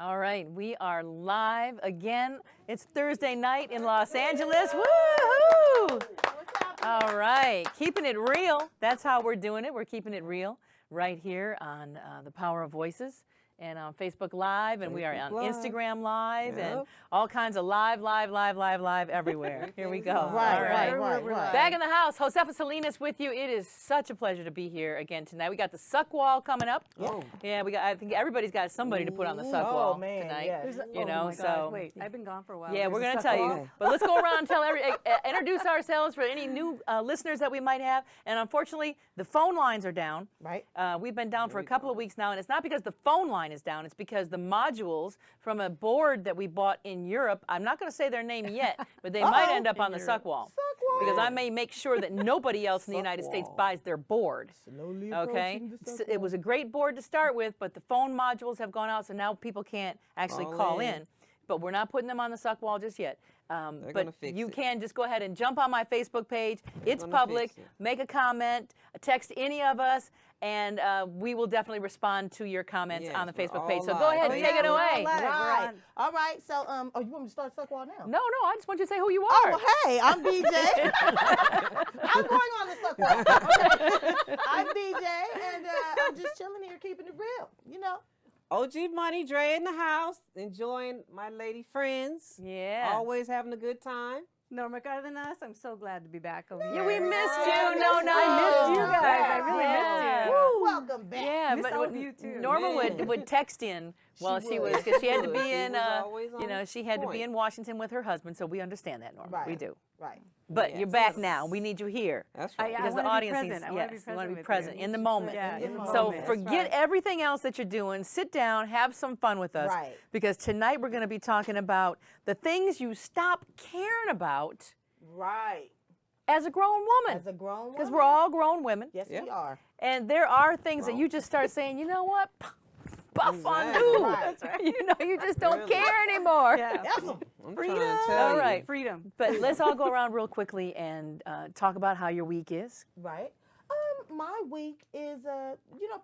All right, we are live again. It's Thursday night in Los Angeles. Woo-hoo! All right, keeping it real. That's how we're doing it. We're keeping it real right here on The Power of Voices and on Facebook Live, and we are on Instagram Live, and all kinds of live everywhere. Here we go. Right. Back in the house, Josefa Salinas with you. It is such a pleasure to be here again tonight. We got the suck wall coming up. Oh. Yeah, we got. I think everybody's got somebody to put on the suck wall tonight. Yes. You know, so wait, I've been gone for a while. yeah, we're gonna tell you. But let's go around and tell introduce ourselves for any new listeners that we might have. And unfortunately, the phone lines are down. Right. We've been down for a couple of weeks now, and it's not because the phone line is down. It's because the modules from a board that we bought in Europe. I'm not going to say their name yet, but they might end up on the suck wall. Because I may make sure that nobody else in the United States buys their board. Okay? It was a great board to start with, but the phone modules have gone out, so now people can't actually call in. But we're not putting them on the suck wall just yet. But you can just go ahead and jump on my Facebook page. It's public. Make a comment. Text any of us, and we will definitely respond to your comments on the Facebook page. So go ahead and take it away. Right. All right. So, you want me to start suck wall now? No, I just want you to say who you are. Oh, hey, I'm DJ. I'm going on the suck wall. Okay. I'm DJ, and I'm just chilling here, keeping it real. You know. OG Money Dre in the house, enjoying my lady friends. Yeah. Always having a good time. Norma Cardenas, I'm so glad to be back over here. Yeah, we missed you. No. I missed you guys. I really missed you. Woo, welcome back. Yeah, Missed but all of you too. Norma would text in while she was, because she had to be in, always you know, on she had to be point. in Washington with her husband, so we understand that, Norma. Right. We do. Right. But you're back now. We need you here. That's I right. Because the wanna be audience present. needs, I wanna be yes, you want to be present present with you. in the moment. Yeah, in the So moment. forget everything else that you're doing. Sit down, have some fun with us. Right. Because tonight we're going to be talking about the things you stop caring about Right. as a grown woman. As a grown woman. Because we're all grown women. Yes, we are. And there are things that you just start saying, you know what? Buff on do. Right. You know, you just don't care anymore. Yeah. I'm Freedom. trying to tell All you. right. Freedom. But let's all go around real quickly and talk about how your week is. Right. My week is,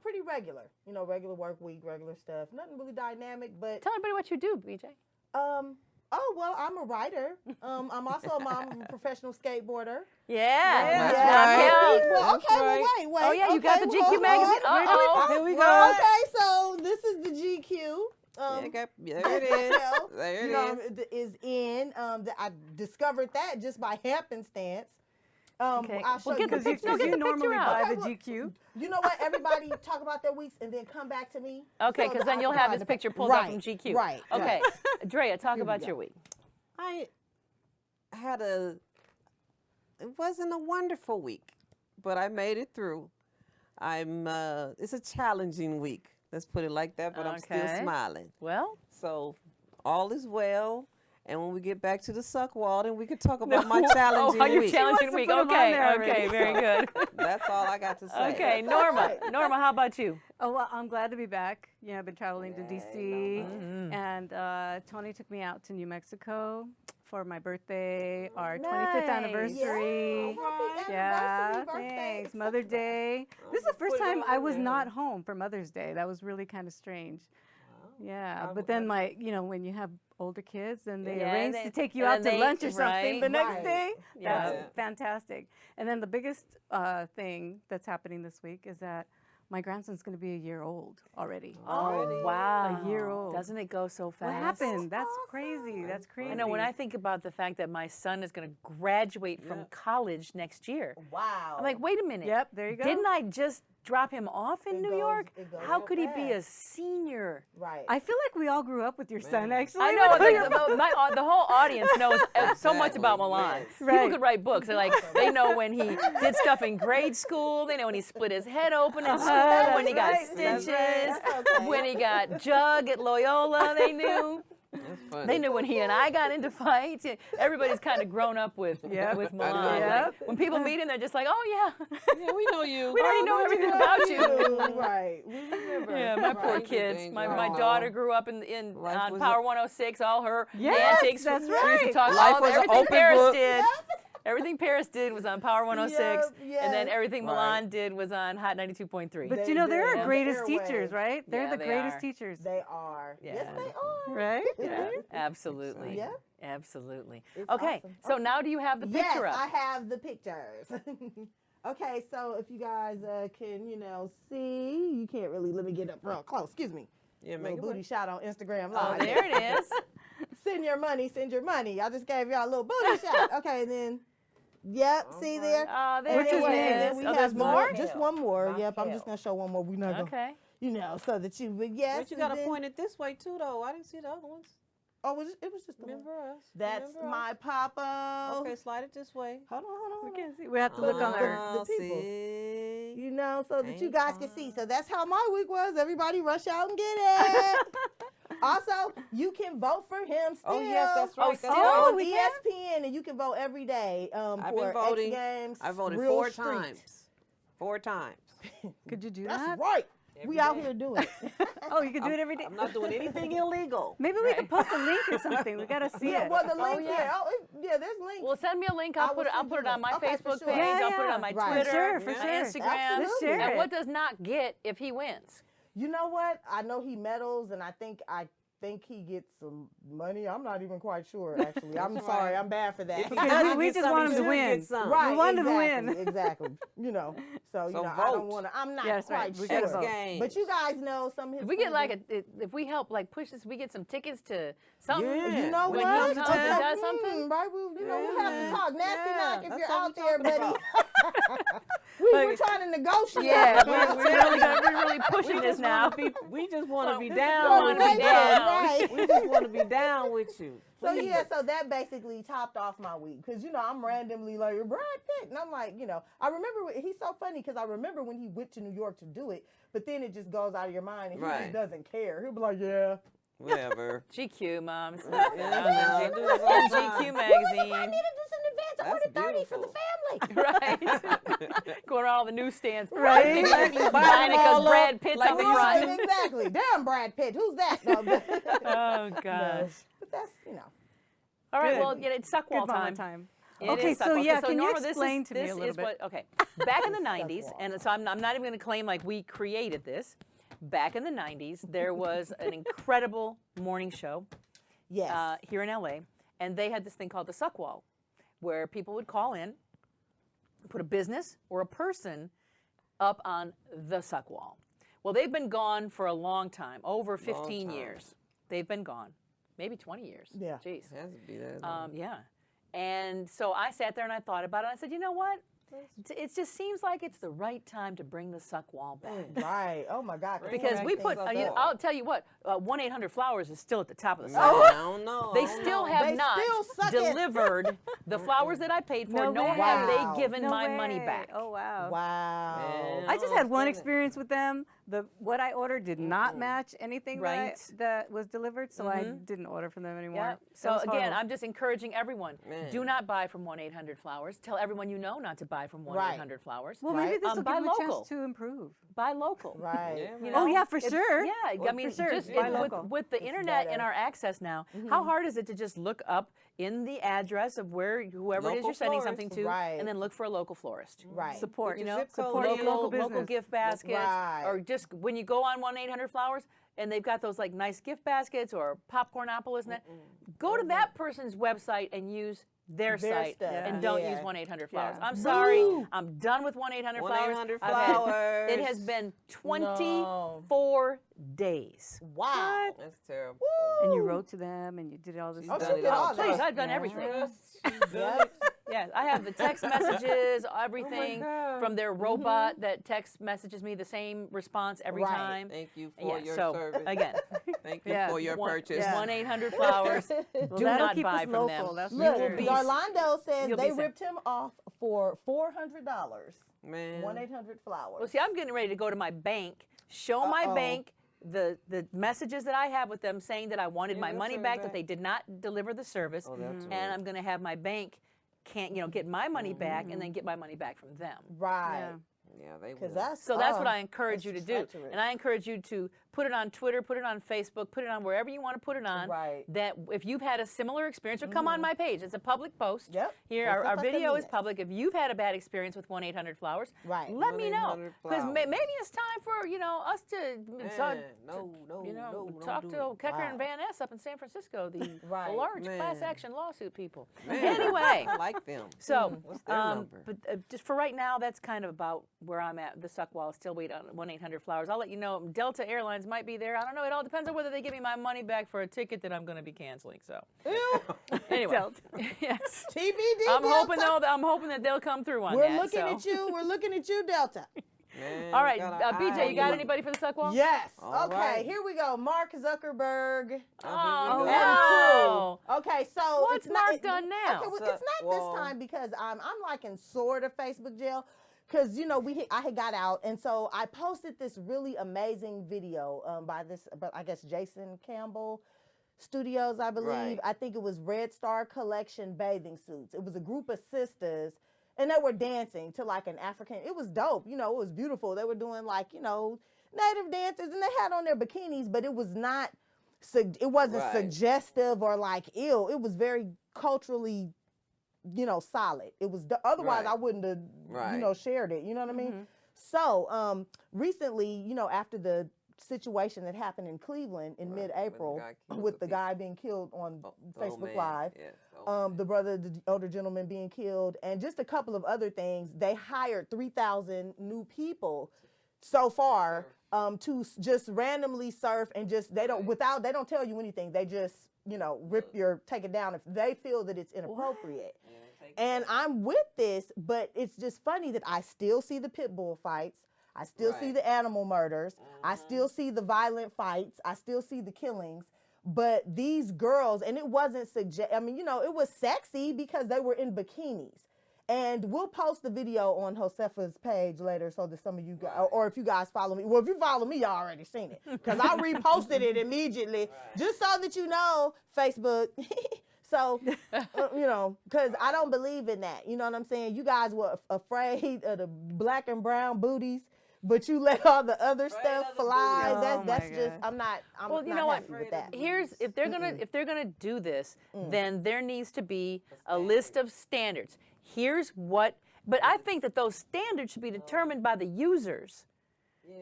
pretty regular. You know, regular work week, regular stuff. Nothing really dynamic, but Tell everybody what you do, BJ. I'm a writer. I'm also a mom of a professional skateboarder. Yeah. That's right. Well, That's okay, right. well, wait. Oh, yeah, you got the okay, GQ hold magazine. on. Uh-oh. Here we go. Okay, so this is the GQ. There it is. There it is. Is in. I discovered that just by happenstance. Okay. I'll show Well, get the you. picture. Because Get you the normally picture out. buy the Okay, GQ. You know what? Everybody talk about their weeks and then come back to me. Okay, So because that then I you'll can have find this the picture pulled right, up from GQ. Right. Okay. Drea, talk we about go. your week. It wasn't a wonderful week, but I made it through. It's a challenging week. Let's put it like that, but I'm still Okay. smiling. Well, So all is well. And when we get back to the suck wall, then we can talk about my challenging your week. challenging wants to week. put 'em on there Okay, already. very good. That's all I got to say. Okay, Norma. Norma, how about you? Oh, well, I'm glad to be back. You know, I've been traveling to D.C. Mm-hmm. And Tony took me out to New Mexico for my birthday, our 25th Nice. anniversary. Happy Yeah, anniversary, birthday, thanks. etc. Mother's Day. This is the Put first it time I on was there. not home for Mother's Day. That was really kind of strange. Yeah, but then when you have older kids, then they Yeah, arrange they- to take you and out to then lunch or they- something the right. next Right. day. Yeah. That's fantastic. And then the biggest thing that's happening this week is that my grandson's going to be a year old already. Oh, wow. A year old. Doesn't it go so fast? What happened? That's crazy. That's crazy. I know, when I think about the fact that my son is going to graduate from college next year, Wow. I'm like, wait a minute. Yep, there you go. Didn't I just drop him off in It New goes- York? it goes How so could he be a fast. senior? Right. I feel like we all grew up with your son, actually. I know, the whole audience knows so much about Exactly, Milan. yes. People Right. could write books. They're like, they know when he did stuff in grade school. They know when he split his head open in school, when he got right. stitches, That's okay. when he got jug at Loyola. They knew. That's funny. They knew when he and I got into fights. Everybody's kind of grown up with Yep. with I Milan. know. Like, Yep. when people meet him, they're just like, oh yeah, Yeah, we know you. we already know everything about you. Right. We remember. Yeah, my poor Right. kids. Things My are daughter all- grew up in Life on was Power 106. All her Yes, antics. that's We used to right. talk Life all was an everything open Paris book. did. Everything Paris did was on Power 106, Yep, and then yes. everything Right. Milan did was on Hot 92.3. But They you know, they're did. our The greatest teachers, airwaves. right? They're Yeah, the they greatest are. teachers. They are. Yes, Yeah. they are. Right? Yeah, absolutely. Yeah. Absolutely. It's Okay, awesome. so now do you have the Yes, picture up? I have the pictures. Okay, so if you guys can, see, you can't really, let me get up real close, excuse me. Yeah, Little make it booty work. shot on Instagram Oh, Live. there it is. Send your money, send your money. I just gave y'all a little booty shot. Okay, and then, yep, see there? Oh, there Which it is is. nice. Oh, there's more? Just one more. Not Yep, I'm hell. just going to show one more. We're not going Okay. so that you would, yes. But you got to and then- point it this way too, though. I didn't see the other ones. Oh, it was just the one. Remember us? That's Remember my us? papa. Okay, slide it this way. Hold on. We can't see. We have to look on there. the people. See? So that you Ain't guys can see. So that's how my week was. Everybody rush out and get it. Also, you can vote for him still. Oh, yes, that's right. Oh, That's still? right. On we can? ESPN, and you can vote every day I've for been voting. X Games. I voted Real 4 Street. times. 4 times. Could you do That's that? right. Every We out day. here doing it. Oh, you could do it every day. I'm not doing anything illegal. Maybe we could post a link or something. We gotta see Yeah, it. well, the link Oh, here. yeah. There's links. Well, send me a link. I I'll will put it. I'll send put you it on a my link. Okay, for Facebook sure. page. Yeah, I'll put it yeah. on my Right. Twitter, For my sure. Instagram. Just share And it. what does not get if he wins? You know what? I know he medals, and I think he gets some money. I'm not even quite sure, actually. I'm That's sorry. right. I'm bad for that. If he Okay, doesn't we get just some, want he him to should win. get some. Right, We want him to exactly, win. Exactly. So, So I don't vote. want to. I'm not Yeah, that's quite right. We sure. gotta vote. Games. But you guys know some of his. If we get friends like if we help like push this, we get some tickets to something. Yeah. You know When he what? comes and does something? Right, we'll have to Yeah. talk. Nasty Yeah, knock if that's you're what out we there, talking buddy. about. We're trying to negotiate. Yeah, we're really pushing this now. We just want to be This is down. going with to be you. down. Right. We just want to be down with you. So yeah, so that basically topped off my week because I'm randomly like Brad Pitt, and I'm like, I remember he's so funny because I remember when he went to New York to do it, but then it just goes out of your mind and he Right. just doesn't care. He'll be like, yeah. Whatever. GQ, mom. It's Yeah, I do this all the GQ time. magazine. I needed this in advance. I That's ordered 30 for the beautiful. family. Right. Going around all the newsstands. Right. Exactly. Buy them Monica's all Brad up Pitt's like on the we used to front. Exactly. Damn, Brad Pitt. Who's that? No, Oh gosh. but that's All right. Good. Well, it's Suckwall Good mama time. It Okay, is so Suckwall. yeah, can you Norma, explain to me a little bit? Okay, back in the 90s, Suckwall. and so I'm not even going to claim like we created this. Back in the 90s, there was an incredible morning show yes. here in LA, and they had this thing called the Suckwall, where people would call in, put a business or a person up on the Suckwall. Well, they've been gone for a long time, over 15 time. years. They've been gone, maybe 20 years. Yeah. Jeez. It has to be that. Yeah. And so I sat there and I thought about it. I said, you know what? It just seems like it's the right time to bring the Suckwall back. Right. Oh my God. Because we put, I'll tell you what, 1-800-Flowers is still at the top of the I Suckwall. don't know. They I don't still know. have They not still suck it. delivered the flowers that I paid for, No nor way. have Wow. they given No my way. money back. Oh wow. Wow. Man. I just Oh, had one goodness. experience with them. What I ordered did not match anything Right. that was delivered, so I didn't order from them anymore. Yeah. That So was again, horrible. I'm just encouraging everyone, Man. do not buy from 1-800-Flowers. Tell everyone you know not to buy from 1-800-Flowers. well, maybe right? this will buy give them a local. chance to improve. Buy local. Right. Yeah, You man. Oh know, yeah, for it's- sure. Yeah, I mean, for sure. just Buy with, local. with the internet and better. our access now, how hard is it to just look up in the address of where whoever it is Local you're sending florist. something to, Right. and then look for a local florist. Right. Support. You your know, zip code support in. your local local business. gift baskets, Right. or just when you go on 1-800-Flowers and they've got those like nice gift baskets or Popcornopolis, and that, go to that person's website and use their site stuff. and don't Yeah. use 1-800-Flowers. Yeah. I'm sorry, I'm done with 1-800-Flowers. 1-800-Flowers. It has been 24 days. Wow. That's terrible. And you wrote to them, and you did all this She's Oh, stuff. done she it did all. all that. Please, I've done Yeah. everything. Yep. Yes, I have the text messages, everything God. from their robot that text messages me the same response every Right. time. Thank you for Yeah, your so service. again, Thank you Yeah. for your purchase. yeah. 1-800-Flowers. Well, Do that'll not keep buy us from local. them. That's Look, for sure. be- Orlando says you'll they be safe. ripped him off for $400. Man. 1-800-Flowers. Well, see, I'm getting ready to go to my bank, show my Uh-oh. bank the messages that I have with them saying that I wanted Yeah, my they'll money turn back, back. that they did not deliver the service, Oh, that's and I'm going to have my bank get my money back and then get my money back from them. Right. Yeah. Yeah, they Because will. that's So that's what I encourage you to that's do. treacherous. And I encourage you to put it on Twitter, put it on Facebook, put it on wherever you want to put it on. Right. That if you've had a similar experience, or come on my page. It's a public post. Yep. Here, our Josefa video is Salinas. public. If you've had a bad experience with 1-800-Flowers, Right. let me know. 1-800-Flowers. Maybe it's time for, us to No, talk do to it. Kecker Wow. and Van Ness up in San Francisco, the Right. large Man. class action lawsuit people. Man, Anyway. I like them. So, What's their number? but just for right now, that's kind of about where I'm at. The suck wall. Still wait on 1-800-Flowers. I'll let you know. Delta Airlines might be there. I don't know. It all depends on whether they give me my money back for a ticket that I'm going to be canceling. So, anyway, Delta. yes, TBD. I'm hoping Delta. I'm hoping that they'll come through on We're that. looking at you. We're looking at you, Delta. Man, All right, got our eye BJ, you on got anybody for the suck wall? Yes. All Okay. right. Here we go. Mark Zuckerberg. Oh, here we go. wow. Okay, so What's it's not, Mark done now? Okay, well, So- it's not well- this time because I'm like in sort of Facebook jail because I had got out, and so I posted this really amazing video but I guess Jason Campbell Studios, I believe. Right. I think it was Red Star Collection bathing suits. It was a group of sisters. And they were dancing to like an African. It was dope. It was beautiful. They were doing like, native dances, and they had on their bikinis, but it was not. It wasn't Right. suggestive or like ill. It was very culturally, solid. It was. Otherwise, Right. I wouldn't have, Right. shared it. You know what I mean? Mhm. So, recently, after the situation that happened in Cleveland in Right, when the mid-April guy killed with the the guy being killed on Oh, Facebook man. Live. Yes. Oh, man. The older gentleman being killed, and just a couple of other things. They hired 3,000 new people so far to just randomly surf and just they don't tell you anything. They just take it down if they feel that it's inappropriate. Yeah, take it And down. I'm with this, but it's just funny that I still see the pit bull fights. I still see Right. the animal murders. I still see the violent fights. I still see the killings. But these girls, and it wasn't it was sexy because they were in bikinis. And we'll post the video on Josefa's page later so that some of you guys, or if you guys follow me, well, if you follow me, y'all already seen it. Because I reposted it immediately just so that you know, Facebook. So, because I don't believe in that. You know what I'm saying? You guys were afraid of the black and brown booties, but you let all the other Afraid stuff of the fly. booties. Oh That's my just, God. I'm not Well, you not know what? happy with that. Here's if they're gonna do this, then there needs to be a list of standards. Here's what, but I think that those standards should be determined by the users.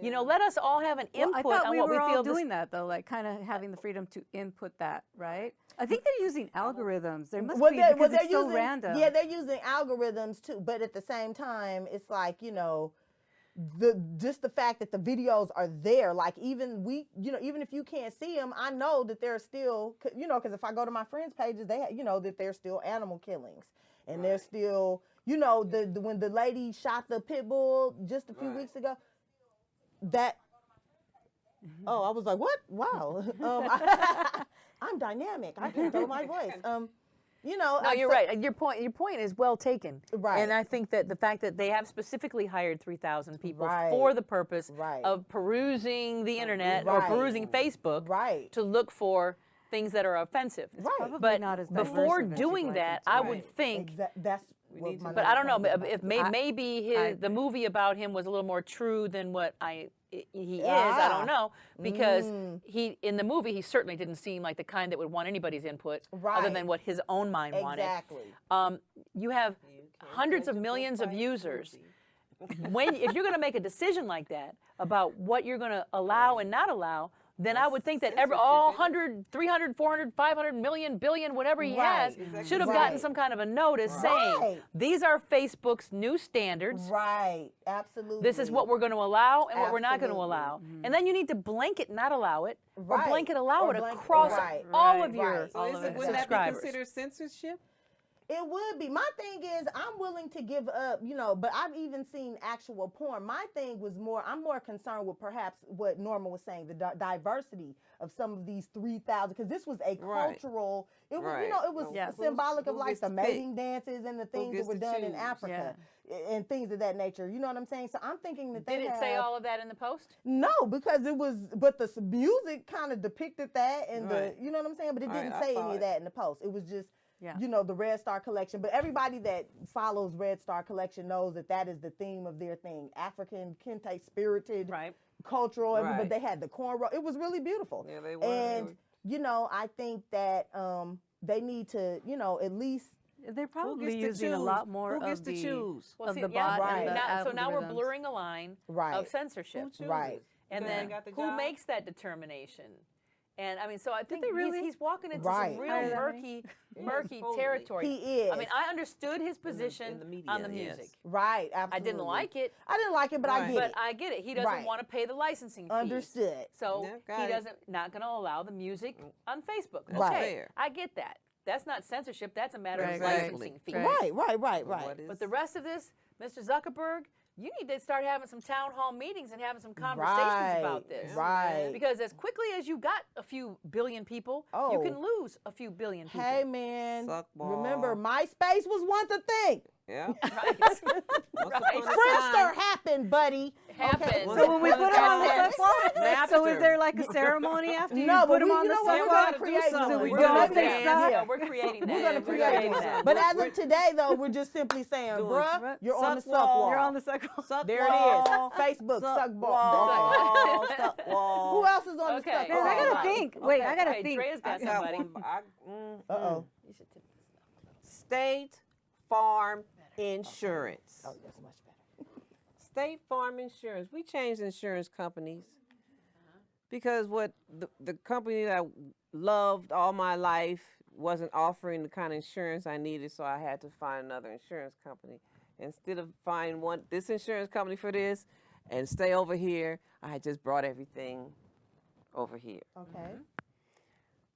Let us all have an Well, input I thought on we what were we all feel. doing that though, like kind of having the freedom to input that, right? I think they're using algorithms. There must be because it's so random. Yeah, they're using algorithms too, but at the same time, it's like just the fact that the videos are there. Like even if you can't see them, I know that they're still, because if I go to my friends' pages, they that there's still animal killings, and there's still when the lady shot the pit bull just a few weeks ago, that. Oh, I was like, what? Wow. I'm dynamic. I can throw my voice. No, you're right. Your point is well taken. Right. And I think that the fact that they have specifically hired 3,000 people Right. for the purpose Right. of perusing the internet or Right. perusing Facebook Right. to look for things that are offensive. Right. Probably But not as diverse before of it as you'd doing like that, it to I be. would think. That's We what need to my But I don't know next if point is. maybe the movie about him was a little more true than what he is. I Ah. don't know because in the movie he certainly didn't seem like the kind that would want anybody's input other Right. than what his own mind wanted. Exactly. You have You can't hundreds judge of a book millions by of its users. movie. If you're going to make a decision like that about what you're going to allow and not allow, then I would think that all 100, 300, 400, 500 million, billion, whatever he has, Exactly. should have gotten Right. some kind of a notice saying, Right. these are Facebook's new standards. Right. Absolutely. This is what we're going to allow and what we're not going to Absolutely. allow. And then you need to blanket not allow it or Right. blanket allow Or it blanket- across right. all of Right. your Right. So wouldn't that be subscribers. considered censorship? It would be. My thing is, I'm willing to give up, but I've even seen actual porn. My thing was I'm more concerned with perhaps what Norma was saying, the diversity of some of these 3,000, because this was a Right. cultural, it was, Right. it was Yeah. symbolic of Who like gets the to pick? mating dances and the things that gets were to done in choose? Africa and things of that nature. You know what I'm saying? So I'm thinking that they Did it say have- all of that in the post? No, because it was, but the music kind of depicted that, and Right. you know what I'm saying? But it Right, didn't I say saw any it. of that in the post. It was just Yeah. you know, the Red Star Collection. But everybody that follows Red Star Collection knows that that is the theme of their thing. African, kente, spirited, Right. cultural. Right. But they had the cornrow. It was really beautiful. Yeah, they were. And, you know, I think that they need to, you know, at least. They're probably Who gets to using a choose? lot more Who gets of to the choose? Well, of see, the yeah, bot Right. and the so now we're algorithms. blurring a line Right. of censorship. Who chooses? Right. And Because they then got the who job? makes that determination? And I mean, so I think they really? he's walking into Right. some real Higher than murky, Yeah, murky supposedly. territory. He is. I mean, I understood his position in the media, on the yes. music. Right, I absolutely. didn't like it, I didn't like it, but I Right. get but it. I get it. He doesn't Right. want to pay the licensing fees. Understood. So Yeah, got he it. doesn't not going to allow the music on Facebook. That's Right. Okay, fair. I get that. That's not censorship. That's a matter Right, of right. licensing fees. Right. Right. What is- But the rest of this, Mr. Zuckerberg, you need to start having some town hall meetings and having some conversations about this. Right. Because as quickly as you got a few billion people, you Oh. can lose a few billion people. Hey man, Suck remember ball. MySpace was once a thing. Yeah. Right. Once Right. upon a Friendster time. happened, buddy. Happened. Once So when we upon a put them on the time. suck so is Napster. there like a ceremony after you No, put but them we, on you the know what? We're suck? gonna gotta do create something. one. We We're gotta gonna do create that. one. Yeah, we're creating that. We're gonna We're create creating one. that. But as of today, though, we're just simply saying, Doing bruh, you're on the suck suck wall. wall. You're on the suck wall. Suck There it wall. is. Facebook, suck ball. wall. Suck wall. Who else is on Okay. the suck Man, wall? Man, I gotta Right. think. Wait, I gotta Okay, think. Drea's got I got somebody. one. Uh-oh. You should tip this up. State Farm Insurance. Oh, that's much better. State Farm Insurance. We changed insurance companies because what the company that I loved all my life wasn't offering the kind of insurance I needed, so I had to find another insurance company. Instead of finding this insurance company for this and stay over here, I had just brought everything over here. Okay.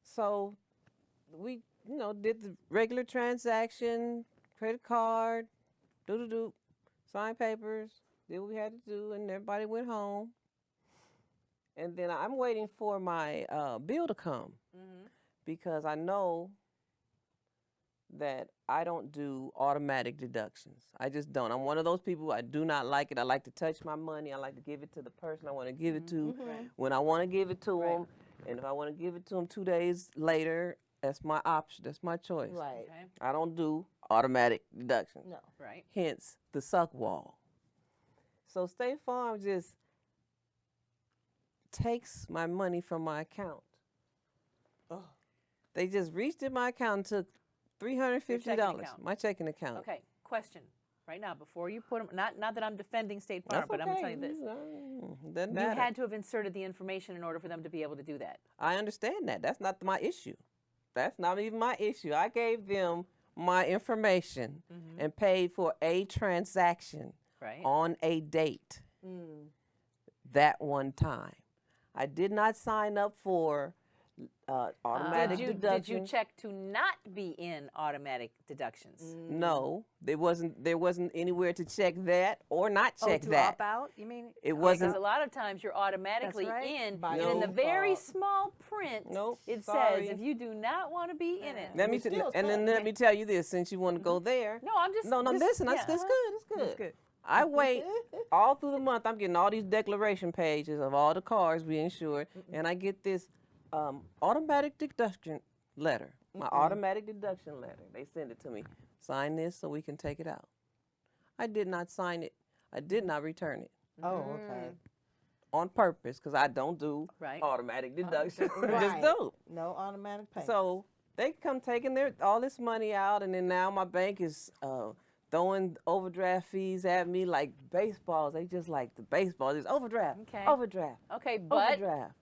So we, did the regular transaction, credit card, sign papers, did what we had to do, and everybody went home. And then I'm waiting for my bill to come because I know that I don't do automatic deductions. I just don't. I'm one of those people, I do not like it. I like to touch my money. I like to give it to the person I want to give it to when I want to give it to them. And if I want to give it to them 2 days later, that's my option. That's my choice. Right. Okay. I don't do automatic deductions. No. Right. Hence the suck wall. So State Farm just takes my money from my account. They just reached in my account and took $350. account. My checking account. Okay. Question. Right now, before you put them, not that I'm defending State Farm, That's but I'm okay. going to tell you this. Doesn't You matter. had to have inserted the information in order for them to be able to do that. I understand that. That's not my issue. That's not even my issue. I gave them my information and paid for a transaction Right. on a date that one time. I did not sign up for automatic Did deduction. you check to not be in automatic deductions? No, there wasn't anywhere to check that or not check to that. opt out? You mean? It Because wasn't. a lot of times you're automatically right. in, By and in the very default. small print, Nope, it sorry. says if you do not want to be in it. Let me It's still and then fun. let me tell you this, since you want to go there. No, I'm just No, just- listen, yeah, that's good. It's good. That's good. I wait all through the month. I'm getting all these declaration pages of all the cars we insured, and I get this automatic deduction letter. My automatic deduction letter. They send it to me. Sign this so we can take it out. I did not sign it. I did not return it Oh, okay. on purpose because I don't do Right. automatic deduction. I Right. just don't. No automatic pay. So they come taking all this money out, and then now my bank is throwing overdraft fees at me like baseballs. They just like the baseball. It's overdraft, Okay. overdraft, Okay, but overdraft.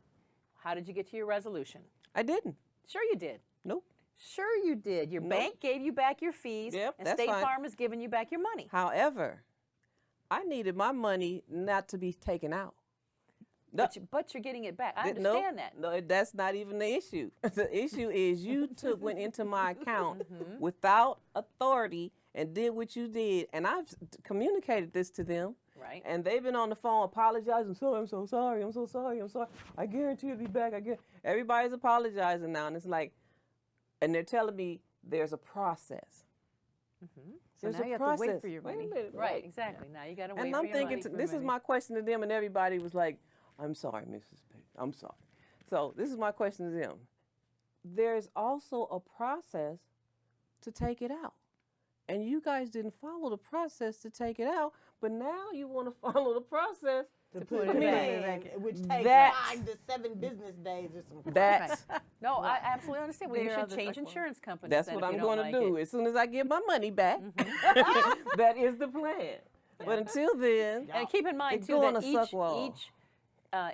how did you get to your resolution? I didn't. Sure you did. Nope. Sure you did. Your Nope. bank gave you back your fees, Yep, and that's State fine. Farm is giving you back your money. However, I needed my money not to be taken out. No, But you're getting it back. I no, understand that. No, that's not even the issue. The issue is you went into my account without authority and did what you did, and I've communicated this to them. Right. And they've been on the phone apologizing. I'm so sorry. I'm so sorry. I'm sorry. I guarantee it'll be back. Everybody's apologizing now, and it's like, and they're telling me there's a process. So now you have to wait for your money. Wait a minute, Right, exactly. Now you got to wait And for I'm your thinking, money. this is my question to them, and everybody was like, I'm sorry, Mrs. Page. I'm sorry. So this is my question to them. There's also a process to take it out. And you guys didn't follow the process to take it out, but now you want to follow the process To put it it back. in, which takes That- 5 to 7 business days or something. That's No, I absolutely understand. Well, you They're should on the change suck wall. insurance companies. that's then what if I'm you don't going to like do. it. As soon as I get my money back, that is the plan. But until then, And keep in mind They too go on that a suck wall. each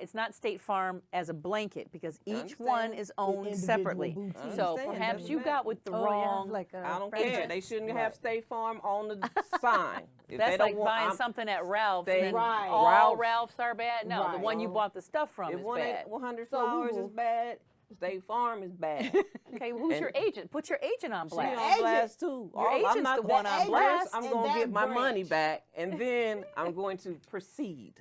it's not State Farm as a blanket because each understand. one is owned individual separately. boutique. I So understand. perhaps Doesn't you matter. got with the Oh, wrong. yeah, like a I don't franchise. care. They shouldn't have Right. State Farm on the sign. If That's they don't like want, buying I'm- something at Ralph's they- and then Right. all Ralph's. Ralph's are bad. No, the Right. one you bought the stuff from If is one bad. 100 So we flowers will- is bad, State Farm is bad. Okay, who's your And- agent? Put your agent on She blast. on agent- blast too. Your I'm agent's not the the one on first. blast. I'm in going to that get my money branch. back, and then I'm going to proceed.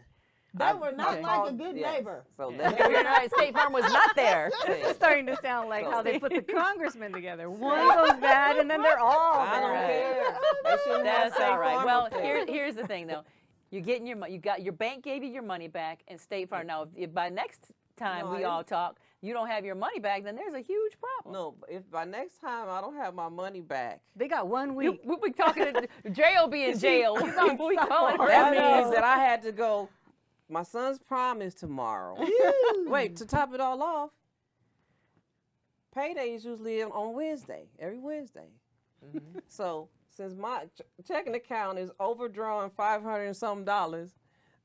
They were not okay. like a good Yes. neighbor. So You're let me right, State Farm was not there. This is starting to sound like So- how they put the congressmen together. One goes bad, and then they're all I don't bad. care. They shouldn't have That's State all right. Farm Well, up there. here's the thing though. You're getting your money. You got your bank gave you your money back, and State Farm. Now, if by next time No, we I- all talk, you don't have your money back, then there's a huge problem. No, if by next time I don't have my money back, They got 1 week. We'll be talking to Jay will be in jail. We call it that right. means that I had to go. My son's prom is tomorrow. Wait, to top it all off, payday is usually on Wednesday, every Wednesday. So since my checking account is overdrawn $500 and something,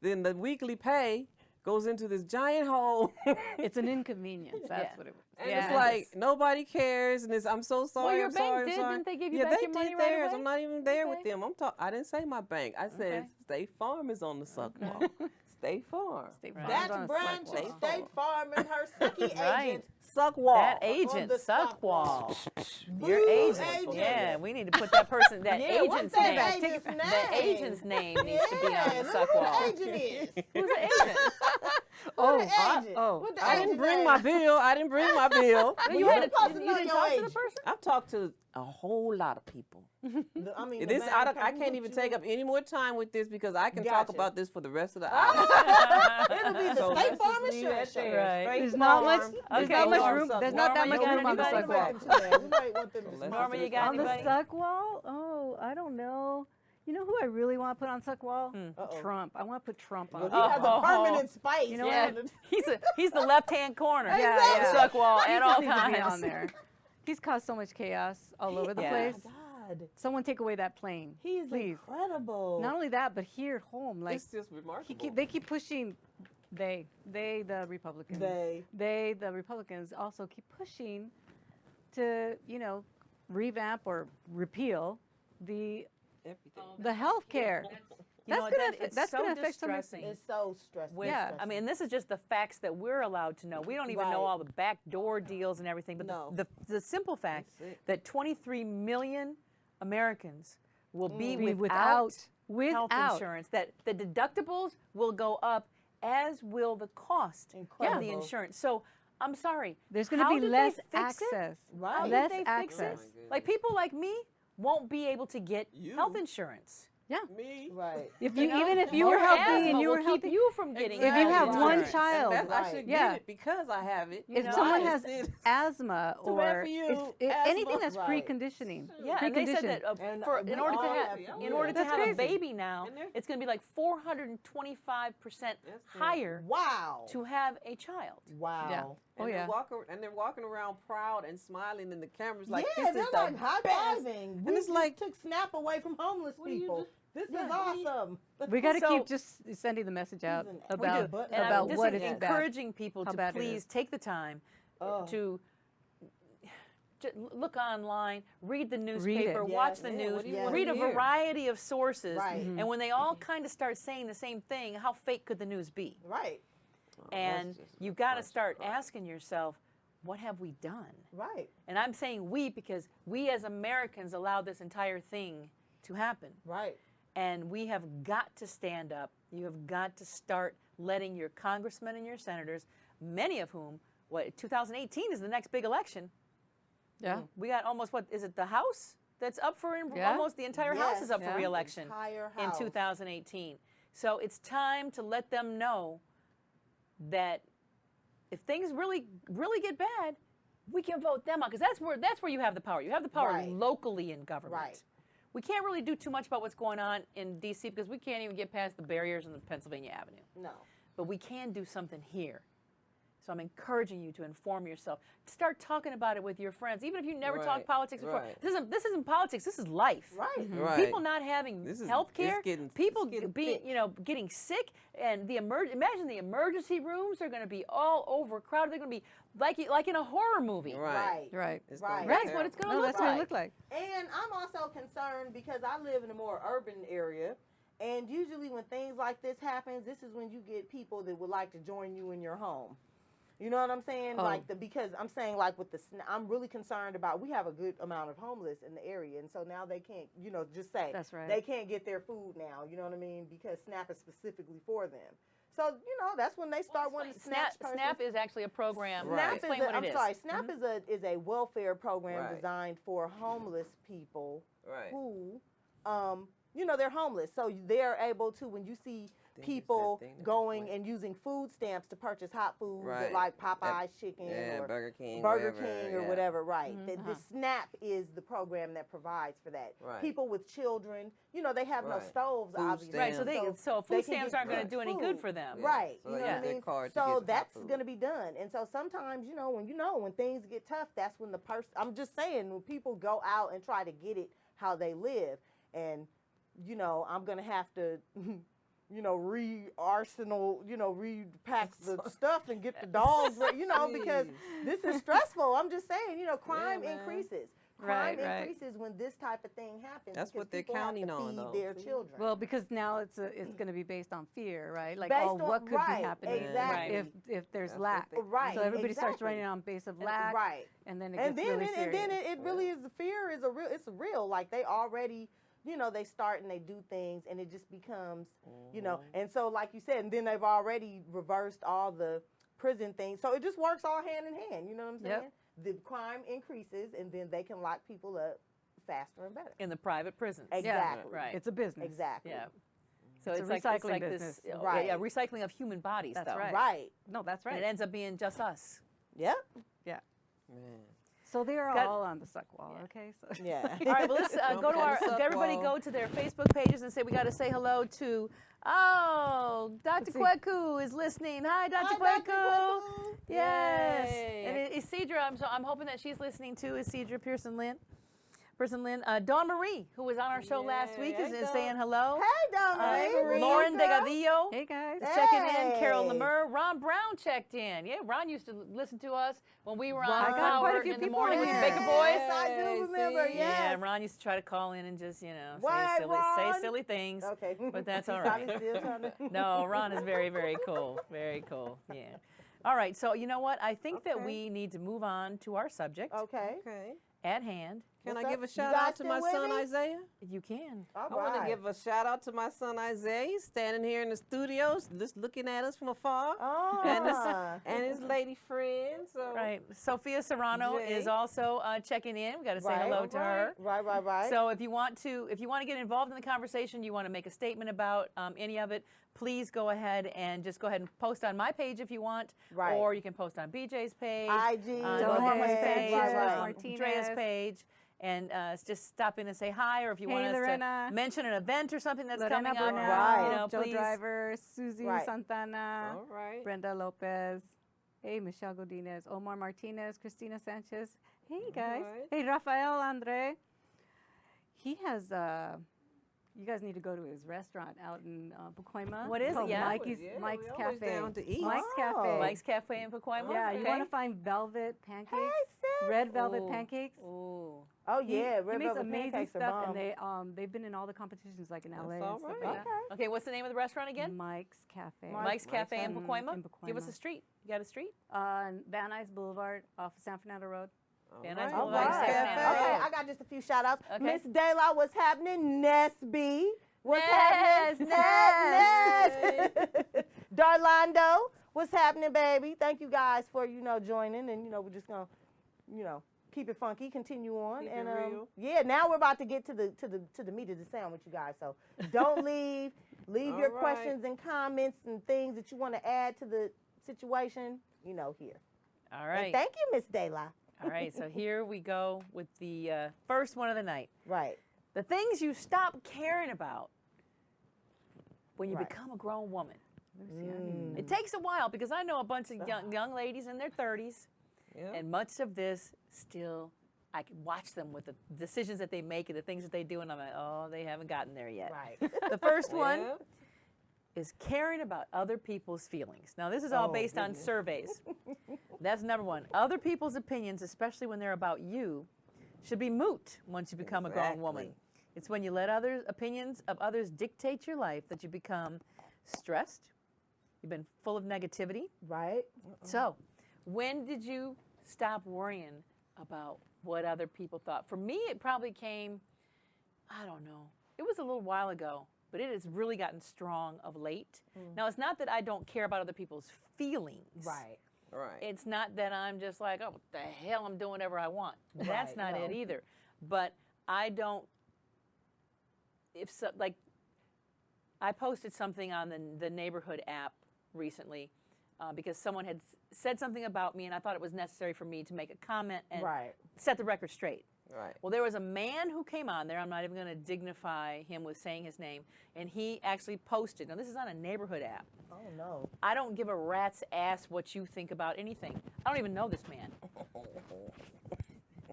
then the weekly pay goes into this giant hole. It's an inconvenience. That's Yeah. what it was. And Yeah. it's like nobody cares, and it's I'm so sorry. your I'm bank sorry. did? I'm sorry. Didn't they give you yeah, back they your money did right theirs. away? I'm not even there with Okay. them. I didn't say my bank. I said Okay. State Farm is on the suck wall. State Farm. State Farm That is on a branch suck of wall. State Farm and her sucky Right. agent. Suck wall. That On agent, the suck suck wall. wall. Your Boo, agent. agent. Yeah, we need to put that person, that Yeah, what's agent's that name. agent's name? That agent's name needs to be on Yeah, the look suck who wall. the agent is. Who's the agent? Oh, the agent. oh. What the I didn't agent bring name? my bill. I didn't bring my bill. No, you Well, had you're supposed to, to you know didn't your talk to the agent. person? I've talked to a whole lot of people. I mean, This the I man can't who even put take you- up any more time with this because I can talk Gotcha. about this for the rest of the hour. It'll be the So State let's Farm just leave insurance. that show. there. Right. Straight There's not much. farm. There's Okay, not much Norm, room. suck There's wall. not that Norma, much you got room on the anybody? suck wall. We might want them to let's Norma, sponsor you got On the anybody? suck wall? Oh, I don't know. You know who I really want to put on suck wall? Uh-oh. Trump. I want to put Trump on. Well, it. he has Oh. a permanent space. You know Yeah, what? he's the left-hand corner. Yeah, of the yeah. suck wall He at just all needs to be times. on there. He's caused so much chaos all over the Yeah. place. Oh my God. Someone take away that plane. He's please. incredible. Not only that, but here at home, like It's just remarkable. they keep pushing. They, the Republicans. They. the Republicans, also keep pushing to, revamp or repeal the Everything. health care. You know, That's gonna it's that's so gonna affect some of- distressing. It's so stressful. With, Yeah. I mean, this is just the facts that we're allowed to know. We don't even know Right. all the backdoor deals and everything. But No. the simple fact That's it. that 23 million Americans will be Be without without health insurance, that the deductibles will go up, as will the cost of the Incredible. insurance. So I'm sorry. There's going to how be did less they fix it? access. Right. How did Less they fix access. it? Like people like me won't be able to get You. health insurance. Yeah. Me. Right. If you know? even if you were Your healthy asthma and you will were keep healthy, you from getting If you have health one insurance. child- And I should Yeah. get it because I have it. if know, someone I has just did- asthma Too bad or for you, anything asthma. that's Right. preconditioning, Yeah, and they said that And, in we order to all have have- in yeah. order to That's have a crazy. baby now, And they're- it's going to be like 425% That's good. higher Wow. to have a child. Wow. Yeah. Oh, And yeah. they're walking around proud and smiling in the cameras like yeah, this they're is like the high best. fiving. And We it's just like- took SNAP away from homeless What do you people. do? This Yeah. is awesome. we got to So- keep just sending the message out Listen, We about do. but- And about I'm just what is bad. encouraging people How to bad it please is. take the time Oh. to look online, read the newspaper, it. watch Yes. the Yeah, news, what do you Yes. wanna read a hear? variety of sources. Right. And when they all kind of start saying the same thing, how fake could the news be? Right. And you've got to start asking yourself, what have we done? Right. And I'm saying we because we as Americans allowed this entire thing to happen. Right. And we have got to stand up. You have got to start letting your congressmen and your senators, many of whom, 2018 is the next big election. Yeah. We got almost, is it the House that's up for, Yeah. almost the entire House is up Yeah. for reelection Entire in house. 2018. So it's time to let them know that if things really, really get bad, we can vote them out because that's where you have the power. You have the power Right. locally in government. Right. We can't really do too much about what's going on in D.C. because we can't even get past the barriers on the Pennsylvania Avenue. No. But we can do something here. So I'm encouraging you to inform yourself. Start talking about it with your friends, even if you never talked Right, politics before. right. This isn't politics. This is life. Right. Right. People not having This is- health it's care, getting- people it's getting being, thick. getting sick, and imagine the emergency rooms are going to be all overcrowded. They're going to be like in a horror movie. Right. Right. It's Right. gonna be That's what it's terrible. going to No, look that's what like. it looked like. And I'm also concerned because I live in a more urban area. And usually when things like this happens, this is when you get people that would like to join you in your home. You know what I'm saying? Oh. Because I'm saying like with I'm really concerned about, we have a good amount of homeless in the area. And so now they can't, just say. That's right. They can't get their food now, you know what I mean? Because SNAP is specifically for them. So, that's when they start wanting to snatch persons. SNAP is actually a program. Right. Explain what it is. SNAP is a welfare program Right. designed for homeless people Right. who, they're homeless. So they're able to, when you see Think it's people that thing that going went- and using food stamps to purchase hot foods Right. at like Popeye's Chicken Yeah, or Burger King. Burger wherever, King or yeah. whatever, right? Mhm. The SNAP is the program that provides for that. Right. People with children, they have no Right. stoves, Food obviously. Right, so they food can stamps get aren't going to good do any good food. for them. Yeah. Right. So You they know what I use their mean? card to So get hot that's food. going to be done. And so sometimes, when things get tough, that's when the person, I'm just saying, when people go out and try to get it how they live. And, I'm going to have to, re-arsenal, repack the stuff and get the dogs, because this is stressful. I'm just saying, crime man. increases. Right, Crime right. increases when this type of thing happens. That's because what they're people have counting to on, feed though. their See? children. Well, because now it's going to be based on fear, right? Like, Based oh, on- what could right, be happening exactly. if there's That's what lack? they- Right, So everybody starts exactly. running on base of And- lack, right. and then it And gets then really serious. it really is, the fear is it's real. Like they already, they start and they do things and it just becomes, and so like you said, and then they've already reversed all the prison things. So it just works all hand in hand, you know what I'm saying? Yep. The crime increases and then they can lock people up faster and better. In the private prisons. Exactly. Right. It's a business. Exactly. Yeah. So It's it's, a like recycling this, business. Right. Yeah, recycling of human bodies, That's though. right. Right. No, that's right. And it ends up being just us. Yep. Yeah. Man. So they're Got- all on the suck wall, Yeah. okay? So Yeah. All right, well, let's Jump go to on our, the suck everybody wall. go to their Facebook pages and say we got to say hello to, Dr. see. Kweku is listening. Hi, Dr. Hi, Kweku. Dr. Kweku. Yes. Yay. And Isidra, I'm hoping that she's listening too, Isidra Pearson Lynn. Dawn Marie, who was on our show last week, Yay. is Hey, saying Dawn. hello. Hey, Dominique. Lauren Hey, girl. Degadillo. hey guys. is checking in. Carol Hey. Lemur. Ron Brown checked in. Yeah, Ron used to listen to us when we were on I got quite a Power few in the people morning in with the here. Baker Boys. Yes, I do Hey, remember. see? Yes. Yeah, Ron used to try to call in and just, Why, say Ron? silly things. Okay. But that's all He's probably right. still trying to- No, Ron is very, very cool. Very cool. Yeah. All right, so you know what? I think that Okay. we need to move on to our subject Okay. Okay. at hand. Can What's I give up? a You shout guys out to still my with son me? Isaiah? You can. All I want to right. give a shout out to my son Isaiah. He's standing here in the studios, just looking at us from afar, Oh. and his lady friend. So Right. Sophia Serrano Jay. is also checking in. We got to say Right. hello to her. Right. So if you want to get involved in the conversation, you want to make a statement about any of it, please go ahead and post on my page if you want, Right. or you can post on BJ's page, IG, on Don't Norma's hesitate, page, right. on Andrea's page, and just stop in and say hi, or if you Hey, want us Lorena. to mention an event or something that's Lorena coming up, Burnell, Right. Joe please. Driver, Susie Right. Santana, all right. Brenda Lopez. Hey, Michelle Godinez, Omar Martinez, Christina Sanchez. Hey, guys. Alright. Hey, Rafael Andre. He has, you guys need to go to his restaurant out in Pacoima. What is It's it? called Yeah. Mike's, Yeah, Mike's we always Cafe. down to eat. Mike's Oh. Cafe. Mike's Cafe in Pacoima. Yeah, you okay. want to find velvet pancakes, Hey, sis. red velvet Ooh. pancakes. Ooh. Oh He- yeah, he red makes velvet amazing pancakes are stuff, bomb. and they've been in all the competitions like in LA and all stuff right. like that. Okay. Okay, what's the name of the restaurant again? Mike's Cafe. Mike's Cafe in Cafe. Pacoima. In Give us Pacoima. a street. You got a street? On Van Nuys Boulevard off of San Fernando Road. Van All Nuys right. All Boulevard, right. San Fernando. Okay, I got just a few shout outs. Okay. Miss Dayla, what's happening? Nesby. What's Ness, happening? Ness. Darlando, what's happening, baby? Thank you guys for, joining, and, we're just going to, keep it funky, continue on. Keep it and real. yeah, now we're about to get to the meat of the sandwich, you guys. So don't leave. Leave All your right. questions and comments and things that you want to add to the situation, here. All And right. thank you, Miss Dayla. All right, so here we go with the first one of the night. Right. The things you stop caring about when you Right. become a grown woman. Mm. It takes a while because I know a bunch of young ladies in their 30s, Yeah. and much of this still, I can watch them with the decisions that they make and the things that they do, and I'm like, oh, they haven't gotten there yet. Right. The first one Yeah. is caring about other people's feelings. Now, this is all Oh, based on goodness. surveys. That's number one. Other people's opinions, especially when they're about you, should be moot once you become a grown woman. Exactly. It's when you let opinions of others dictate your life that you become stressed. You've been full of negativity. Right. So, when did you stop worrying about what other people thought? For me, it probably came, I don't know, it was a little while ago, but it has really gotten strong of late. Now, it's not that I don't care about other people's feelings. Right. Right. It's not that I'm just like, oh, what the hell, I'm doing whatever I want. That's Right, not no. it either. But I don't, if so, like, I posted something on the neighborhood app recently because someone had said something about me and I thought it was necessary for me to make a comment and Right. set the record straight. Right. Well, there was a man who came on there. I'm not even going to dignify him with saying his name. And he actually posted. Now, this is on a neighborhood app. Oh no. I don't give a rat's ass what you think about anything. I don't even know this man.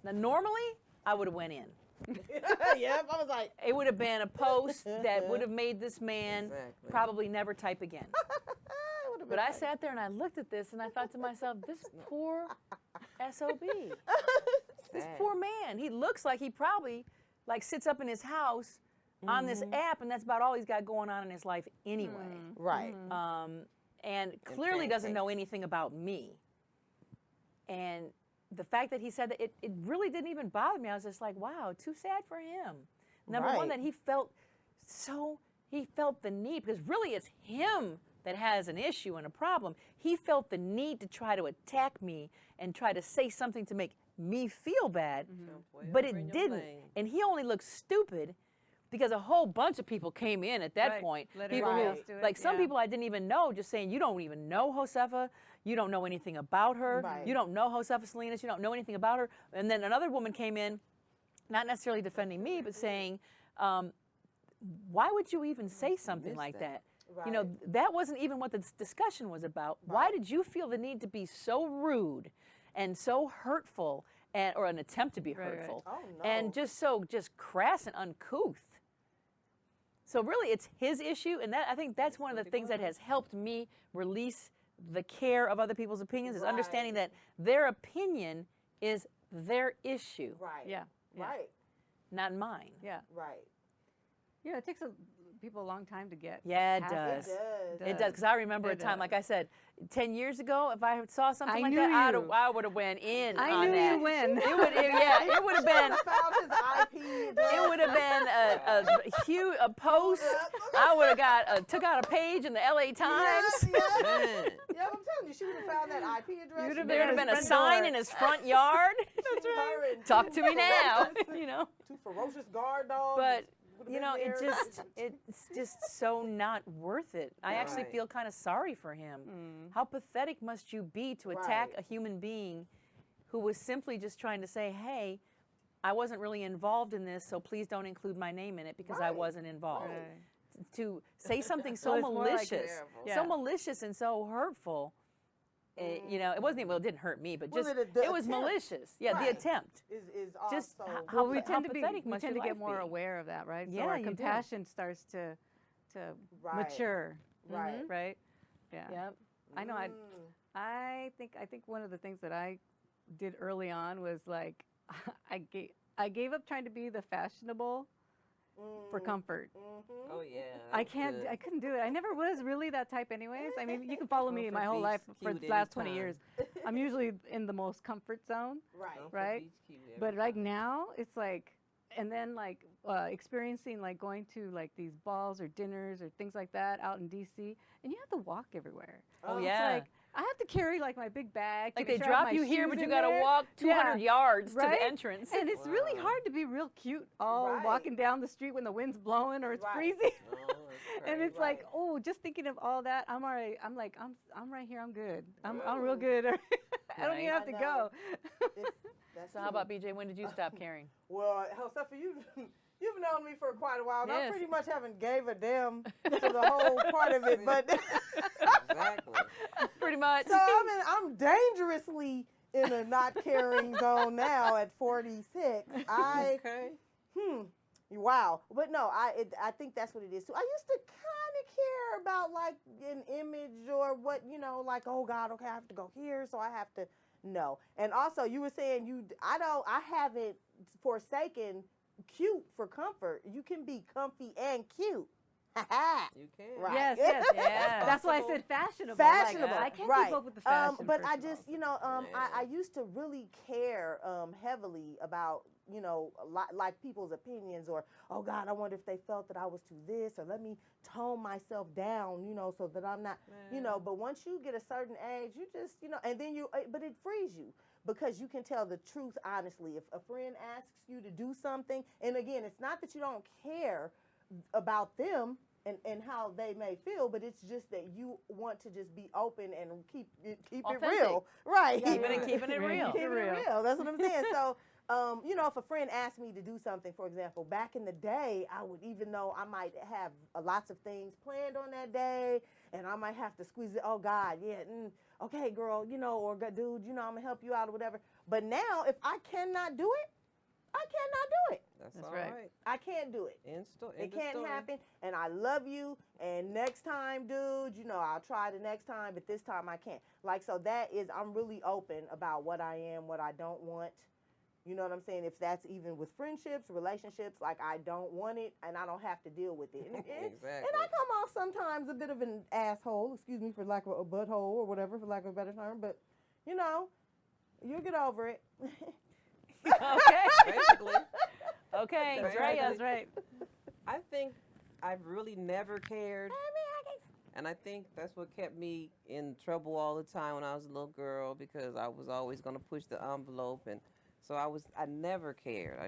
Now, normally, I would have went in. Yep. I was like, It would have been a post that would have made this man Exactly. probably never type again. would've But been I like- sat there and I looked at this and I thought to myself, this poor SOB. This Sad. poor man. He looks like he probably like sits up in his house on this app, and that's about all he's got going on in his life anyway. Right. And clearly doesn't know anything about me. And the fact that he said that, it really didn't even bother me. I was just like, wow, too sad for him. Number one, Right. that he felt the need, because really it's him that has an issue and a problem. He felt the need to try to attack me and try to say something to make me feel bad, but Whatever in it your didn't. lane. And he only looked stupid because a whole bunch of people came in at that Right. point. Let People everybody who, else do it, like some yeah. people I didn't even know, just saying, you don't even know Josefa, you don't know anything about her, Right. you don't know Josefa Salinas, you don't know anything about her. And then another woman came in, not necessarily defending me, but saying, why would you even say something missed like that. that? You know, that wasn't even what the discussion was about. Why did you feel the need to be so rude and so hurtful, or an attempt to be Right, right. hurtful, Oh, no. and just crass and uncouth? So really, it's his issue, and I think that's one of the things that has helped me release the care of other people's opinions, is understanding that their opinion is their issue, Right. Yeah. Yeah. Right. not mine. Yeah. Right. Yeah. It takes people a long time to get. Yeah, it past does. It does. It does, because I remember a It time, does. like I said, 10 years ago, if I saw something I like knew that, you. I would have went in I on knew that. you win. It would, it would have been. Found his IP address. It would have been a huge post. I would have took out a page in the LA Times. Yes, yes. Man. Yeah, I'm telling you, she would have found that IP address. You'd have There would have his been a front sign door. in his front yard. That's right. Talk to me now. You know. Two ferocious guard dogs. But would've you been know, there. it's just so not worth it. I actually Right. feel kind of sorry for him. How pathetic must you be to attack Right. a human being who was simply just trying to say, hey, I wasn't really involved in this, so please don't include my name in it because I Right. wasn't involved. Right. To say something so Well, it's more like malicious, Yeah. so malicious and so hurtful. You know, it wasn't even, well, it didn't hurt me, but Well, just the it was attempt. malicious. Yeah, the Right. attempt. is Just also how Well, we pa- tend to be pathetic we must tend your to get life more be? aware of that, right? So Yeah, our you do. compassion starts to Right. mature, right. right? Yeah. Yep. I know. I think one of the things that I did early on was like I gave up trying to be the fashionable for comfort. Mm-hmm. Oh yeah. I that's can't. good. I couldn't do it. I never was really that type, anyways. I mean, you can follow me Comfort my whole beats life for the cute last 20 anytime. years. I'm usually in the most comfort zone, Right. Comfort right? beats cute every but like time. now, it's like, and then like experiencing like going to like these balls or dinners or things like that out in DC, and you have to walk everywhere. Oh, It's yeah. like I have to carry like my big bag. to Like make they sure I have drop my you here, shoes but you in got to there. walk 200 Yeah. yards to Right? the entrance. And it's really Wow. hard to be real cute all Right. walking down the street when the wind's blowing or it's Right. freezing. Oh, that's And it's Right. like, oh, just thinking of all that, I'm all right. I'm like, I'm right here. I'm good. I'm real good. I don't even Right. have to I go. It's, That's So how about BJ? When did you stop caring? Well, Josefa, you've known me for quite a while. And I Yes. pretty much haven't gave a damn to the whole part of it, but Exactly. Pretty much. so I'm dangerously in a not caring zone now at 46. Okay. Wow. But no, I think that's what it is too. I used to kind of care about like an image or what, like, oh God, okay, I have to go here, so I have to no. And also you were saying I haven't forsaken cute for comfort. You can be comfy and cute. You can. Right. Yes, yes. Yeah. That's why I said fashionable. Fashionable, Like, I can't right. keep up with the fashion. But first I of just, all. I used to really care heavily about, like people's opinions or, oh God, I wonder if they felt that I was too this or let me tone myself down, so that I'm not, but once you get a certain age, you just, and then but it frees you because you can tell the truth honestly. If a friend asks you to do something, and again, it's not that you don't care about them and how they may feel, but it's just that you want to just be open and keep it real, right? Keeping it real. Keeping it real. That's what I'm saying. So, if a friend asked me to do something, for example, back in the day, I would, even though I might have lots of things planned on that day, and I might have to squeeze it. Oh God, yeah, okay, girl, or dude, I'm gonna help you out or whatever. But now, if I cannot do it, I cannot do it. That's all right. right. I can't do it. It can't happen. And I love you. And next time, dude, I'll try the next time, but this time I can't. Like, so I'm really open about what I am, what I don't want. You know what I'm saying? If that's even with friendships, relationships, like I don't want it and I don't have to deal with it. Exactly. And I come off sometimes a bit of an asshole, excuse me for lack of a butthole or whatever, for lack of a better term, but you'll get over it. Okay. Basically. Okay. That's Drea. That's right. I think I've really never cared. And I think that's what kept me in trouble all the time when I was a little girl, because I was always going to push the envelope. And so I never cared.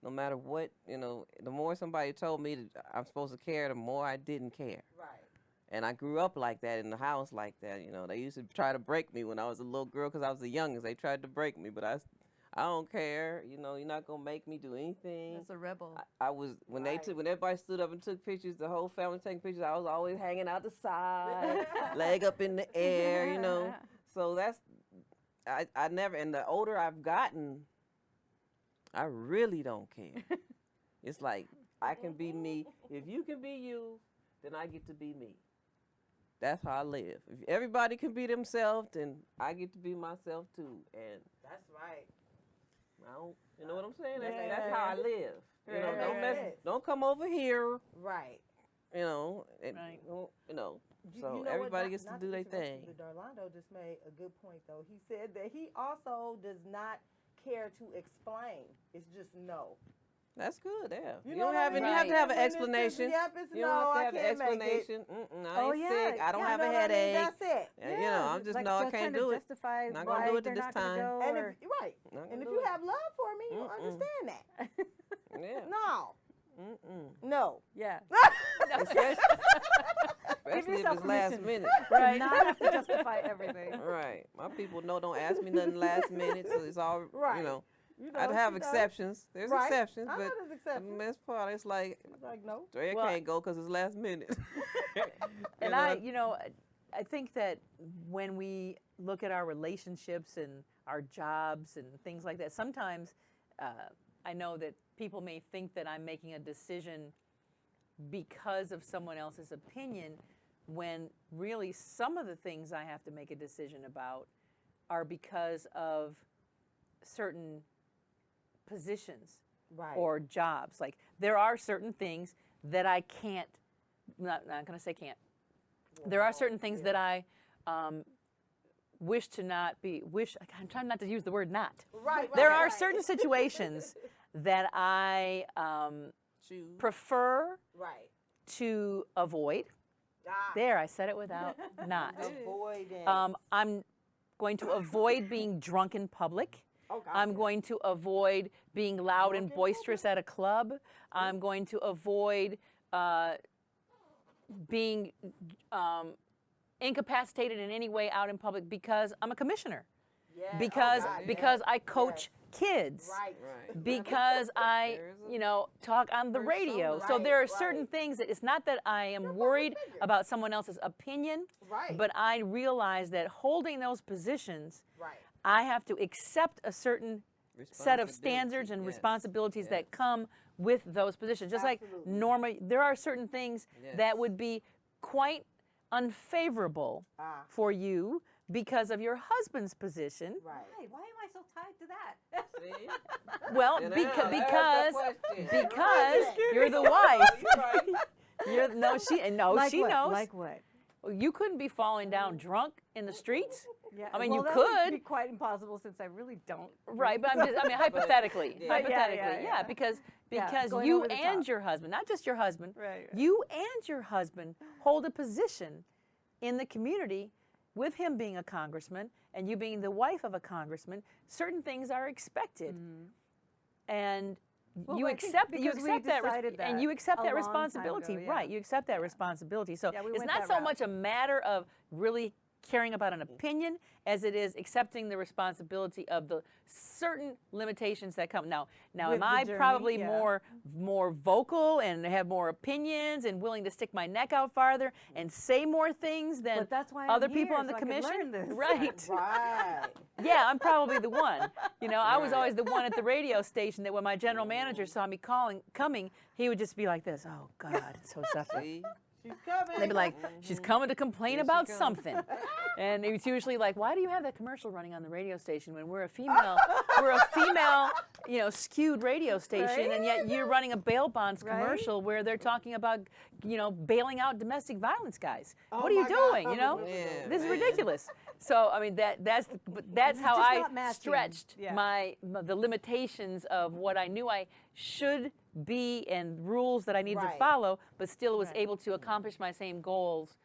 No matter what, the more somebody told me that I'm supposed to care, the more I didn't care. Right. And I grew up like that, in the house like that. They used to try to break me when I was a little girl because I was the youngest. They tried to break me, but I don't care. You're not gonna make me do anything. That's a rebel. I was when Right. when everybody stood up and took pictures, the whole family taking pictures. I was always hanging out the side, leg up in the air. So that's I never. And the older I've gotten, I really don't care. It's like I can be me. If you can be you, then I get to be me. That's how I live. If everybody can be themselves, then I get to be myself too. And That's right. I don't, you know what I'm saying? Yeah. That's how I live. Right. Don't come over here. Right. Right. So what? everybody gets to Not do their interrupt thing. you, but Darlando just made a good point, though. He said that he also does not care to explain. It's just no. That's good. Yeah. You You know don't what I have mean? you have to have an When it's just, explanation. yep, it's You no, don't have to I have an can't make it. explanation. I Oh, ain't yeah. sick. I don't Yeah, have You a know what I mean? headache. That's it. I'm just like, no, I they're can't trying do to it. justify Not why gonna do it they're this not gonna time. go, And or- right. Not gonna And if do you it. have love for me, you Mm-mm. understand that. Yeah. No. Mm-mm. No. yeah. Especially if yourself it's last permission. minute. Right. To not have to justify everything. Right. My people don't ask me nothing last minute, so it's all Right. I'd have she does. exceptions. There's Right. exceptions, I know but there's the exceptions. best part, it's like He's like, no. Drea Well, can't go because it's last minute. And I think that when we look at our relationships and our jobs and things like that, sometimes I know that people may think that I'm making a decision because of someone else's opinion, when really some of the things I have to make a decision about are because of certain positions Right. or jobs. Like there are certain things that I can't, not going to say can't. There are certain things that I wish to not be, I'm trying not to use the word not. Right. There right, are right. certain situations that I Choose. prefer Right. to avoid. Ah. There, I said it without not. Avoidance. I'm going to avoid being drunk in public. Oh, God, I'm yes. going to avoid being loud and Drunk in boisterous at a club. I'm going to avoid being incapacitated in any way out in public because I'm a commissioner. Yeah. because Oh, God, because yeah. I coach kids. Right. Right. Because I, There's a talk on the persona. radio. So Right, there are certain right. things that it's not that I am You're a public worried figure. about someone else's opinion, Right. but I realize that holding those positions, Right. I have to accept a certain set of standards and Yes. responsibilities Yes. that come with those positions. Just like Absolutely. Norma, there are certain things that Yes. would be quite unfavorable Ah. for you because of your husband's position. Right. Why am I so tied to that? See? Well, And because I asked that question. because Right. you're the wife. You're right. Like she what? knows. Like what? You couldn't be falling down drunk in the streets. Yeah. I mean, well, you that would could. be quite impossible since I really don't. Right, but drink, I mean, hypothetically, Yeah. hypothetically, Yeah, because Yeah, going you over the and top. your husband, not just your husband, Right. you and your husband hold a position in the community with him being a congressman and you being the wife of a congressman. Certain things are expected, and Well, you I think accept because we that, decided and that you accept a that long time responsibility, ago, yeah. right? You accept that responsibility. So Yeah, we it's went not that so route. much a matter of really caring about an opinion as it is accepting the responsibility of the certain limitations that come. Now With am the I journey, probably yeah. more vocal and have more opinions and willing to stick my neck out farther and say more things than But that's why I'm other people here, on the so I can commission? learn this. Right. Right. Yeah, I'm probably the one. I was Right. always the one at the radio station that when my general manager saw me coming, he would just be like this, "Oh God, it's Josefa." See? She's coming. They'd be like, "She's coming to complain Here she about comes. something," and it's usually like, "Why do you have that commercial running on the radio station when we're a female, skewed radio station, and yet you're running a bail bonds Right? commercial where they're talking about, bailing out domestic violence guys? Oh What are you my God. doing? Yeah, This is man. ridiculous." So I mean that's It's how just I not matching. stretched Yeah. the limitations of what I knew I should be and rules that I needed to Right. follow, but still was Right. able to accomplish my same goals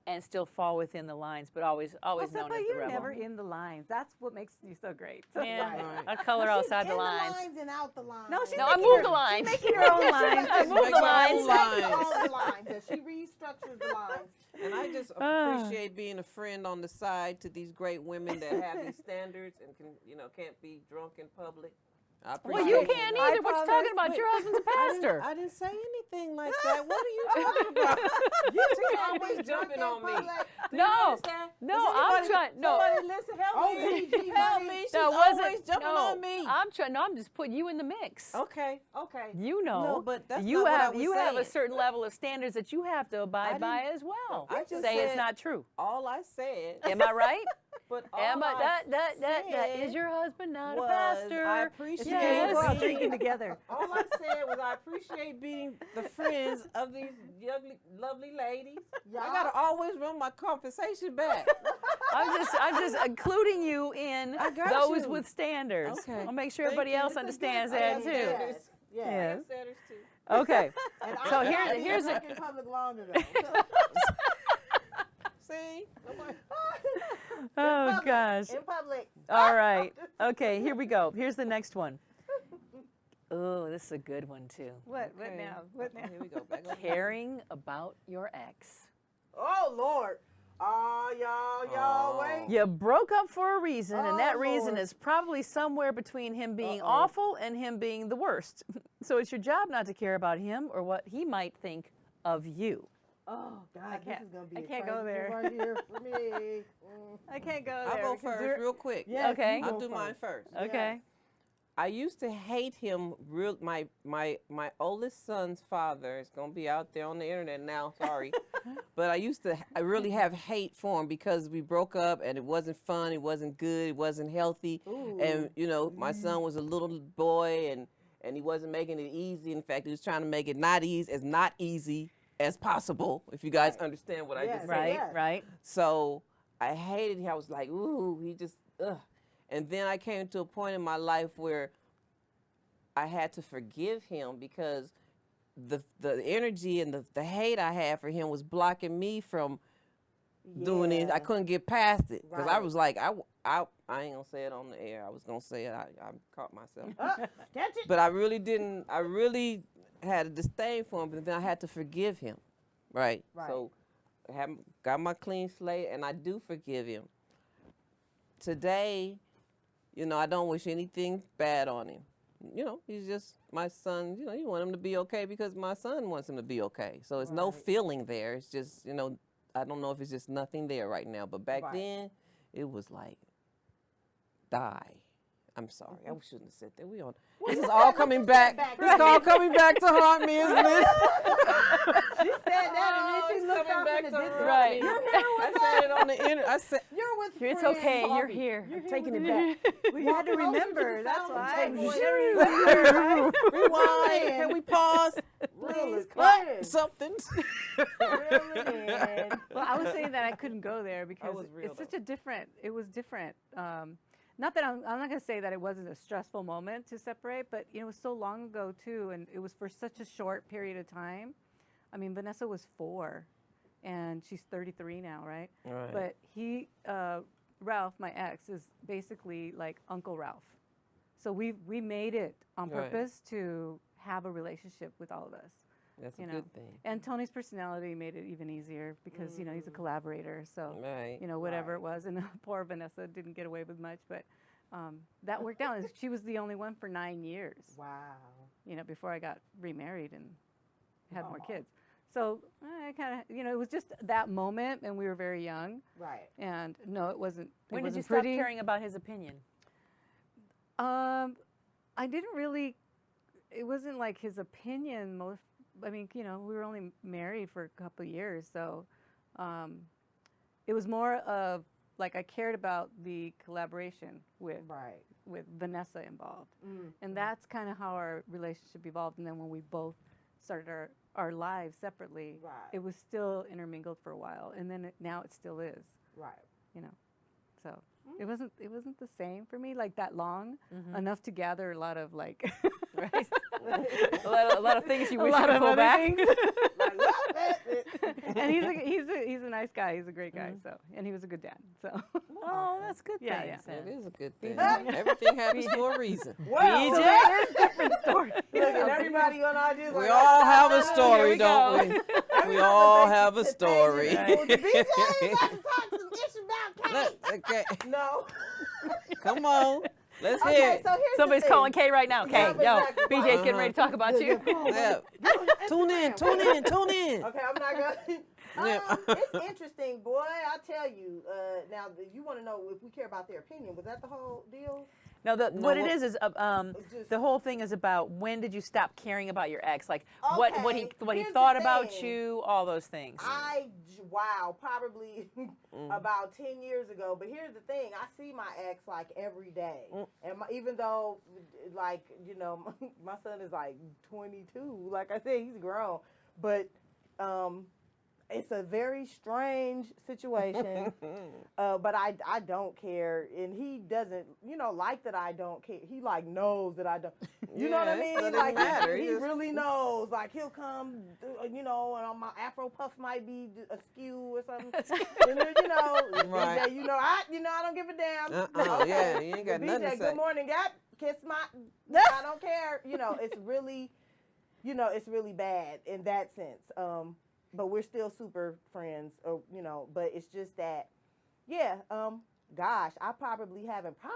and still fall within the lines, but always known as Josefa, the you're rebel. never in the lines. That's what makes you so great. Yeah, Right. I color She's outside in the lines. and out the lines. No, she's No, I making moved her- the lines. making her own lines. I She's moved the making her lines. own lines. all the lines. And she restructures the lines. And I just Ah. appreciate being a friend on the side to these great women that have these standards and can't be drunk in public. I Well, appreciate you can't I either. What you talking promise. about? Your husband's a pastor. I didn't say anything like that. What are you talking about? You're always jumping on me. Do you No, understand? no, Does I'm anybody- trying. No, Somebody listen, help Oh, me. BG, Help honey. me. She's no, it wasn't. always jumping no, on me. I'm trying. No, I'm just putting you in the mix. Okay. You know, No, but that's you not what I have was you have a saying. certain level of standards that you have to abide I by as well. I just Say it's said- not true. All I said, Am I right? but all Am I, I that is said your husband, not a was pastor. I It's appreciate okay, we'll go out Yes. drinking together. All I said was I appreciate being the friends of these young, lovely ladies. Yeah. I gotta always run my compensation back. I'm just including you in I got those you. with standards. Okay. I'll make sure Thank everybody you. else It's a understands good- that I too. understand. Yes. Yes. Yeah. Yes. Standards too. Okay. And So I here's didn't a- drink in public longer though. See? Oh gosh. In public. All right. Okay, here we go. Here's the next one. Oh, this is a good one too. What Okay. now? What now? Here we go. Back up. Caring about your ex. Oh Lord. Oh y'all Oh. wait. You broke up for a reason, and that Oh, reason Lord. is probably somewhere between him being Uh-oh. awful and him being the worst. So it's your job not to care about him or what he might think of you. Oh God, can't- this is gonna be I a can't go crazy there. one right here for me. Mm. I can't go I'll there. go because first there- real quick. Yes, Okay. you I'll go do mine first. Okay. I used to hate him my oldest son's father is gonna be out there on the internet now, sorry. But I really have hate for him because we broke up and it wasn't fun, it wasn't good, it wasn't healthy. Ooh. And my son was a little boy and he wasn't making it easy. In fact, he was trying to make it not easy as possible, if you guys understand what I Yes. just said. Right, Yes. right. So I hated him. I was like, ooh, he just, ugh. And then I came to a point in my life where I had to forgive him because the energy and the hate I had for him was blocking me from doing it. I Yeah. couldn't get past it because I Right. was like, I ain't gonna say it on the air. I was gonna say it. I caught myself. Catch it. But I really didn't. I really had a disdain for him, but then I had to forgive him, right? Right. So I got my clean slate, and I do forgive him. Today, You know, I don't wish anything bad on him. You know, he's just my son. You know, you want him to be okay because my son wants him to be okay. So it's no Right. feeling there. It's just, you know, I don't know if it's just nothing there right now. But back Right. then, it was like, die. I'm sorry. I shouldn't have said that. This is all coming back. This is all coming back to haunt me, isn't it? She said that, and then she looked off in the distance. Right. I said it on the internet. I said, You're with It's friends. okay. You're here. You're I'm here taking with it back. We had to remember. That's why. rewind. Can we pause? Please, What? Something. Well, I was saying that I couldn't go there because was real, it's such a different. It was different. Not that I'm not going to say that it wasn't a stressful moment to separate, but you know, it was so long ago too, and it was for such a short period of time. I mean, Vanessa was 4, and she's 33 now, right? Right. But Ralph, my ex, is basically like Uncle Ralph. So we made it on Right. purpose to have a relationship with all of us. That's a You know. good thing. And Tony's personality made it even easier because you know he's a collaborator. So Right. you know whatever it was, and poor Vanessa didn't get away with much, but that worked out. And she was the only one for 9 years. Wow. You know, before I got remarried and had more kids. So I kind of, you know, it was just that moment, and we were very young. Right. And no, it wasn't. When it did you wasn't stop pretty. caring about his opinion? I didn't really. It wasn't like his opinion. I mean, you know, we were only married for a couple of years, so it was more of like I cared about the collaboration with Right. Vanessa involved, Mm. and that's kind of how our relationship evolved. And then when we both started our lives separately, Right. it was still intermingled for a while, and then now it still is. Right. You know, so it wasn't the same for me like that long, Mm-hmm. enough to gather a lot of like Right. a lot of things you wish you lot could of pull other back. things. Like, And he's a nice guy. He's a great guy. So, and he was a good dad. So Oh, that's good. Yeah, things yeah. then. It is a good thing. Everything happens for a reason. well, BJ? that is a different story. Look at everybody on our dudes. We all have a story, we don't go. we? We all have a story. BJ, you got to talk some ish about Look, Kate. okay, No. come on. Let's hear Okay, it. so here's Somebody's the thing. calling Kay right now. Kay, Yeah, yo, exactly. BJ's getting ready to talk about you. Yeah. Tune in, tune in, tune in. Okay, I'm not gonna. Yeah. It's interesting, boy. I tell you. Now, you want to know if we care about their opinion? Was that the whole deal? No, what it what- is just- the whole thing is about when did you stop caring about your ex? Like what he Okay, what he here's thought the about thing. you, all those things. Wow, probably about 10 years ago. But here's the thing: I see my ex like every day, and even though, like, you know, my son is like 22. Like I said, he's grown, but it's a very strange situation. But I don't care, and he doesn't, you know, like that I don't care. He like knows that I don't. You know what I Yeah, mean? doesn't Like matter. he He just- really knows. Like he'll come, you know, and my Afro puff might be askew or something. And then, you know, Right. BJ, you know, I don't give a damn. Yeah, you ain't got nothing to BJ, say. good morning, God, kiss my. I don't care. You know, it's really, you know, it's really bad in that sense. But we're still super friends, or you know. But it's just that, yeah. Gosh, I probably haven't. I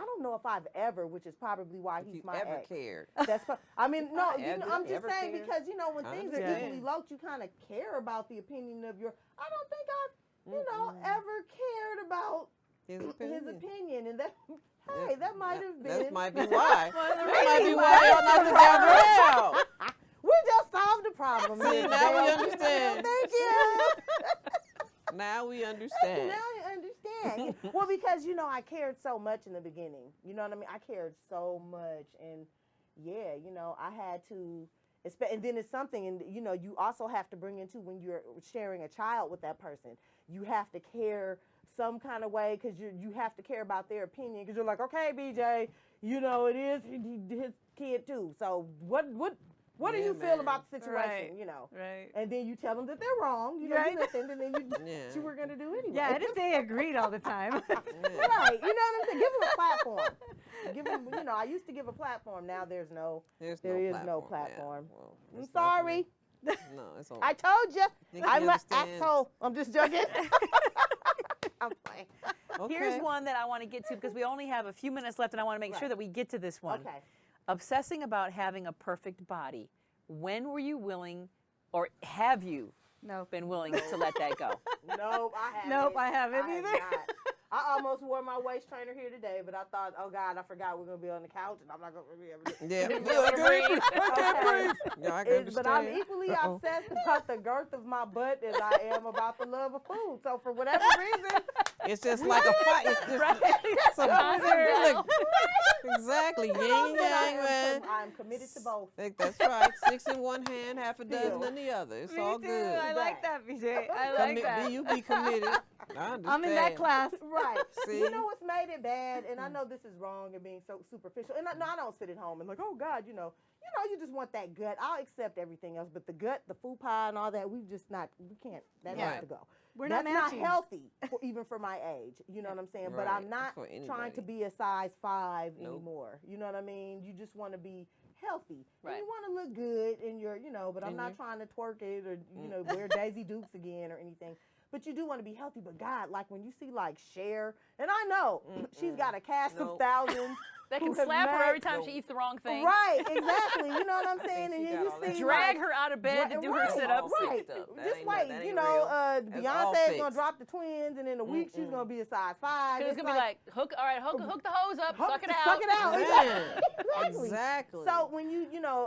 don't know if I've ever, which is probably why If he's you my ever ex. cared. That's. I mean, no. Yeah, You know, did I'm I just ever saying care? because you know when I things are understand. equally locked, you kind of care about the opinion of your. I don't think I've, you know, ever cared about His his opinion. opinion, and that. Hey, that might have been. That might be why. That Maybe might be why why y'all not together now. We just solved the problem. See, Miss now we Bell. understand. Thank you. Now we understand. Now I understand. Well, because you know I cared so much in the beginning. You know what I mean? I cared so much, and yeah, you know I had to. And then it's something, and you know you also have to bring into when you're sharing a child with that person. You have to care some kind of way because you have to care about their opinion because you're like, okay, BJ, you know it is his kid too. So what do Yeah, you feel man. about the situation? Right. You know. right. And then you tell them that they're wrong. You know, Right. you listened, and then you did Yeah. what you were going to do anyway. Yeah, I didn't say I agreed all the time. Right. You know what I'm saying? Give them a platform. Give them, you know, I used to give a platform. Now there is no Well, I'm it's not sorry. for me. No, it's all I told you. Think you I'm an understand. asshole. I'm just joking. I'm playing. Okay. Here's one that I want to get to because we only have a few minutes left, and I want to make sure that we get to this one. Okay. Obsessing about having a perfect body. When were you willing, or have you Nope. been willing to let that go? Nope, I haven't. Nope, I haven't have either. not. I almost wore my waist trainer here today, but I thought, oh God, I forgot we're gonna be on the couch and I'm not gonna be able to. Yeah. Breathe. I can't breathe. Yeah, I can But I'm understand. equally Uh-oh. obsessed about the girth of my butt as I am about the love of food. So for whatever reason, It's just like a fight. It's just Right. some Look, exactly yin but and yang, man. I'm committed to both. That's right. 6 in one hand, half a dozen Still. in the other. It's Me all too. good. I like that, BJ. I like that. You be committed. I understand. I'm in that class. Right. See? You know what's made it bad, and I know this is wrong and being so superficial. And I don't sit at home and like, oh God, you just want that gut. I'll accept everything else, but the gut, the food pie, and all that, we can't. That Yeah. has to go. We're That's not not matching. healthy, even for my age. You know what I'm saying? But Right. I'm not For trying to anybody. be a size 5 Nope. anymore. You know what I mean? You just want to be healthy. And Right. you want to look good in your, but I'm In not your- trying to twerk it or, wear Daisy Dukes again or anything. But you do want to be healthy. But God, like when you see like Cher, and I know she's got a cast of Nope. thousands. that who can have slap her made- every time she eats the wrong thing. Right, exactly. You know what I'm saying? And she then got you all that see Drag like, her out of bed to do her right, sit-ups. Right. Stuff. That Just ain't wait. that You ain't know, real. That's all Beyonce's gonna fixed. drop the twins, and in a week she's gonna be a size 5. Because it's going to be like, hook the hose up, suck it out. Suck it out. Yeah. Exactly. Exactly. So when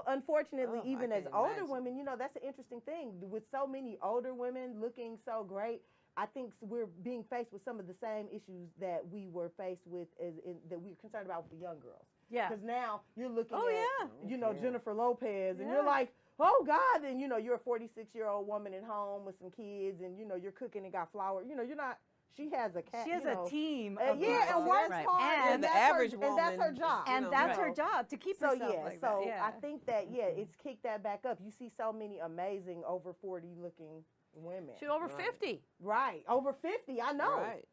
unfortunately, Oh, I even as can't older imagine. women, that's an interesting thing. With so many older women looking so great, I think we're being faced with some of the same issues that we were faced with that we were concerned about with the young girls. Yeah. Because now you're looking Oh, at, yeah. Jennifer Lopez, and Yeah. you're like, oh God, and you're a 46-year-old woman at home with some kids, and you're cooking and got flour. You're not. She has a cat. She has a team. And of yeah, people. and works Right. hard, And the that's average her, and that's her woman, job. And know, that's right. her job to keep So herself yeah, like so that. Yeah. I think that it's kicked that back up. You see so many amazing over 40 looking women. She's over Right. 50. Right, over 50. I know. Right.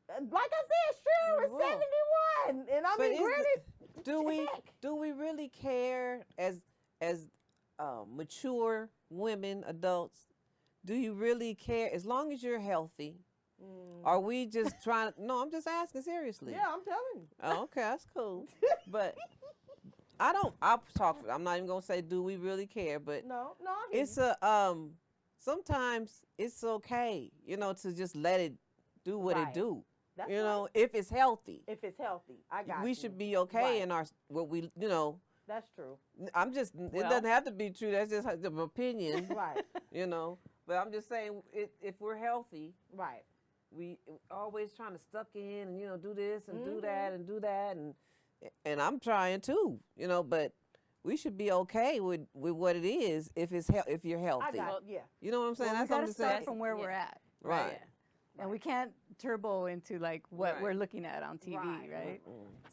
Like I said, Cheryl is Whoa. 71, and I But mean, is granted, do we really care as mature women, adults? Do you really care as long as you're healthy? Are we just trying? No, I'm just asking seriously. Yeah, I'm telling you. Oh, okay, that's cool. But I'll talk. I'm not even gonna say do we really care, but No, I hear it's you. sometimes it's okay, to just let it do what Right. it do. That's If it's healthy, if it's healthy, I got we you. should be okay Right. in our what we That's true. I'm just it Well- doesn't have to be true. That's just the opinion, Right, But I'm just saying if we're healthy, right. we always trying to stuck in and do this and do Mhm. that and do that and I'm trying too, but we should be okay with what it is if you're I healthy. got yeah. You know what I'm saying? Well, we That's what got I'm to just start saying. from where we're Yeah. at. Right. And we can't turbo into like what Right. we're looking at on TV, Right. right?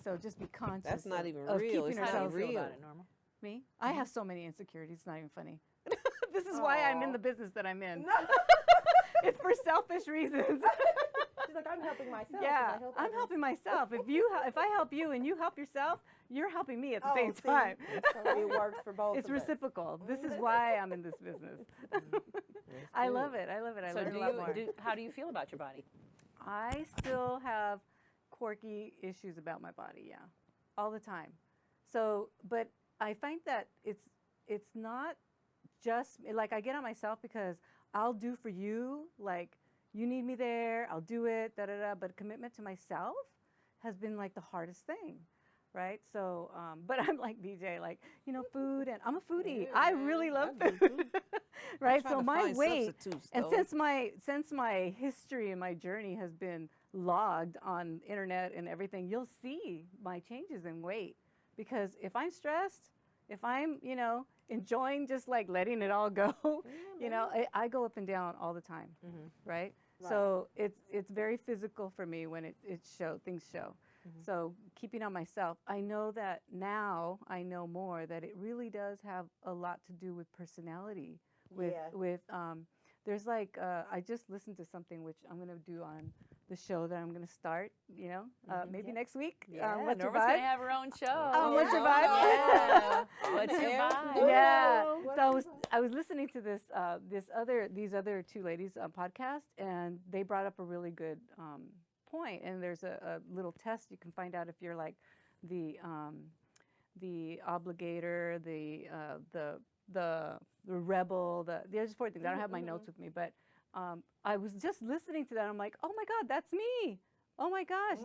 So just be conscious. That's not of- even of real. keeping It's How not do you ourselves feel real. about it, Norma? Me? I have so many insecurities. It's not even funny. This is why I'm in Aw. the business that I'm in. No. It's for selfish reasons. She's like, I'm helping myself. 'cause I Yeah, help I'm others. helping myself. If I help you and you help yourself, you're helping me at the Oh, same see? time. So it works for both It's of us. reciprocal. This is why I'm in this business. I love it. I love it. I So learn a lot more. how do you feel about your body? I still have quirky issues about my body, yeah, all the time. So, but I find that it's not just like I get on myself because I'll do for you, like you need me there, I'll do it, da da da. But commitment to myself has been like the hardest thing, right? So, but I'm like BJ, like food, and I'm a foodie. Yeah, I man, really love I do food, right? Trying So to my find weight. substitutes, And though. since my history and my journey has been logged on internet and everything, you'll see my changes in weight. Because if I'm stressed, if I'm, enjoying just like letting it all go, I go up and down all the time, right? So it's very physical for me when things show. So keeping on myself, I know that now I know more that it really does have a lot to do with personality. With Yeah. there's like I just listened to something which I'm gonna do on the show that I'm going to start, maybe next week. Yeah, What's your Norma's going to vibe? have her own show. What's your vibe? Yeah. What's your Yeah. vibe? Yeah. What's So your I was listening to these other two ladies podcast, and they brought up a really good point. And there's a little test you can find out if you're like the obligator, the rebel. There's 4 things. I don't have my notes with me, but I was just listening to that. I'm like, oh my God, that's me. Oh my gosh,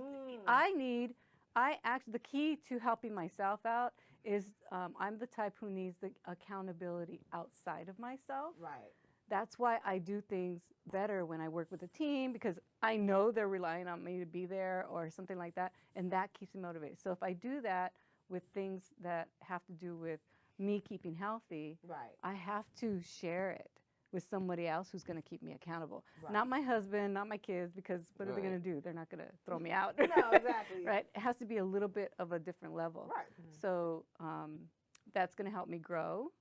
the key to helping myself out is I'm the type who needs the accountability outside of myself. Right. That's why I do things better when I work with a team, because I know they're relying on me to be there or something like that, and that keeps me motivated. So if I do that with things that have to do with me keeping healthy, Right. I have to share it with somebody else who's going to keep me accountable. Right. Not my husband, not my kids, because what are they Right. going to do? They're not going to throw me out. No, exactly. Right? It has to be a little bit of a different level. Right. So that's going to help me grow.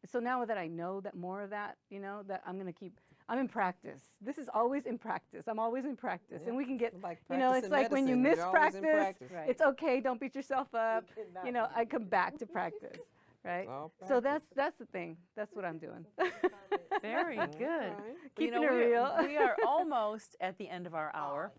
So now that I know that more of that, that I'm in practice. This is always in practice. I'm always in practice. Yeah. And we can get, Like it's practicing like when you medicine, miss you're always in practice, practice. it's okay. Don't beat yourself up. cannot I come back to practice. Right? All So practice. that's the thing. That's what I'm doing. Very good. Right. Keeping it real. We are almost at the end of our hour.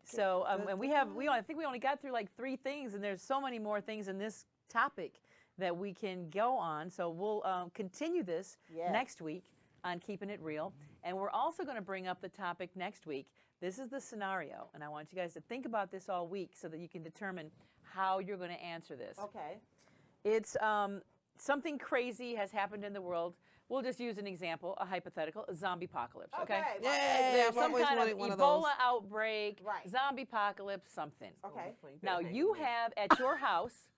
So, and I think we only got through like 3 things, and there's so many more things in this topic that we can go on. So we'll continue this Yes. next week on Keeping It Real. And we're also going to bring up the topic next week. This is the scenario, and I want you guys to think about this all week so that you can determine how you're going to answer this. Okay. It's something crazy has happened in the world. We'll just use an example, a hypothetical, a zombie apocalypse, okay? Yeah, There's I've some always kind of wanted one of Ebola those. outbreak, Right. zombie apocalypse, something. Okay. Now you have at your house,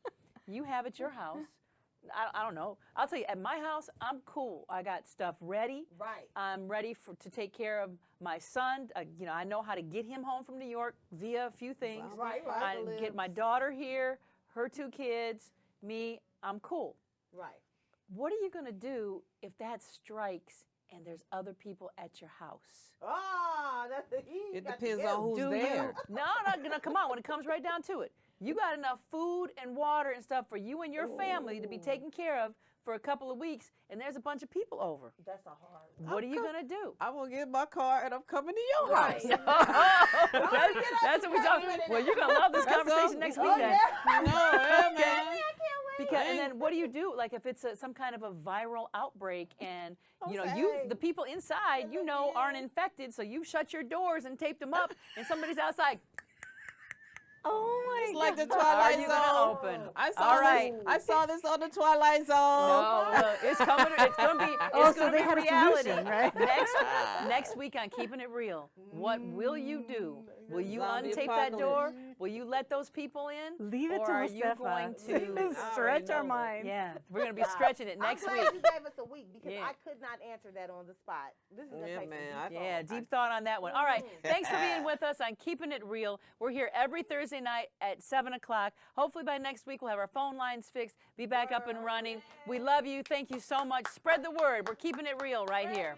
I don't know. I'll tell you, at my house, I'm cool. I got stuff ready. Right. I'm ready to take care of my son. I know how to get him home from New York via a few things. Right, I get my daughter here, her 2 kids, me. I'm cool. Right. What are you going to do if that strikes and there's other people at your house? Oh, that's the It depends on who's Do there. you? No, come on. When it comes right down to it, you got enough food and water and stuff for you and your family to be taken care of for a couple of weeks, and there's a bunch of people over. That's a hard one. What are you going to do? I'm going to get in my car and I'm coming to your Right. house. That's what we're talking about. Well, you're going to love this conversation next week then. No, yeah, Okay. man. Because, and then what do you do? Like if it's some kind of a viral outbreak and Okay. the people inside, aren't infected, so you've shut your doors and taped them up, and somebody's outside. Oh my It's like the Are Twilight you Zone. gonna open? I saw All this. right. I saw this on the Twilight Zone. No, it's coming. It's going to be. Oh, It's so going they to had be a reality. solution, right? Next week on Keeping It Real, what will you do? Will you Zombie untape that door? apocalypse. Will you let those people in? Leave it or to are you Josefa. going to? Stretch our know. minds. Yeah, we're going to be stretching it next I'm week. glad you gave us a week because Yeah. I could not answer that on the spot. This is gonna Yeah, take man, some deep Yeah, thought. deep thought on that one. All right, thanks for being with us on Keeping It Real. We're here every Thursday night at 7 o'clock. Hopefully by next week we'll have our phone lines fixed, be back up and running. We love you. Thank you so much. Spread the word. We're keeping it real right here.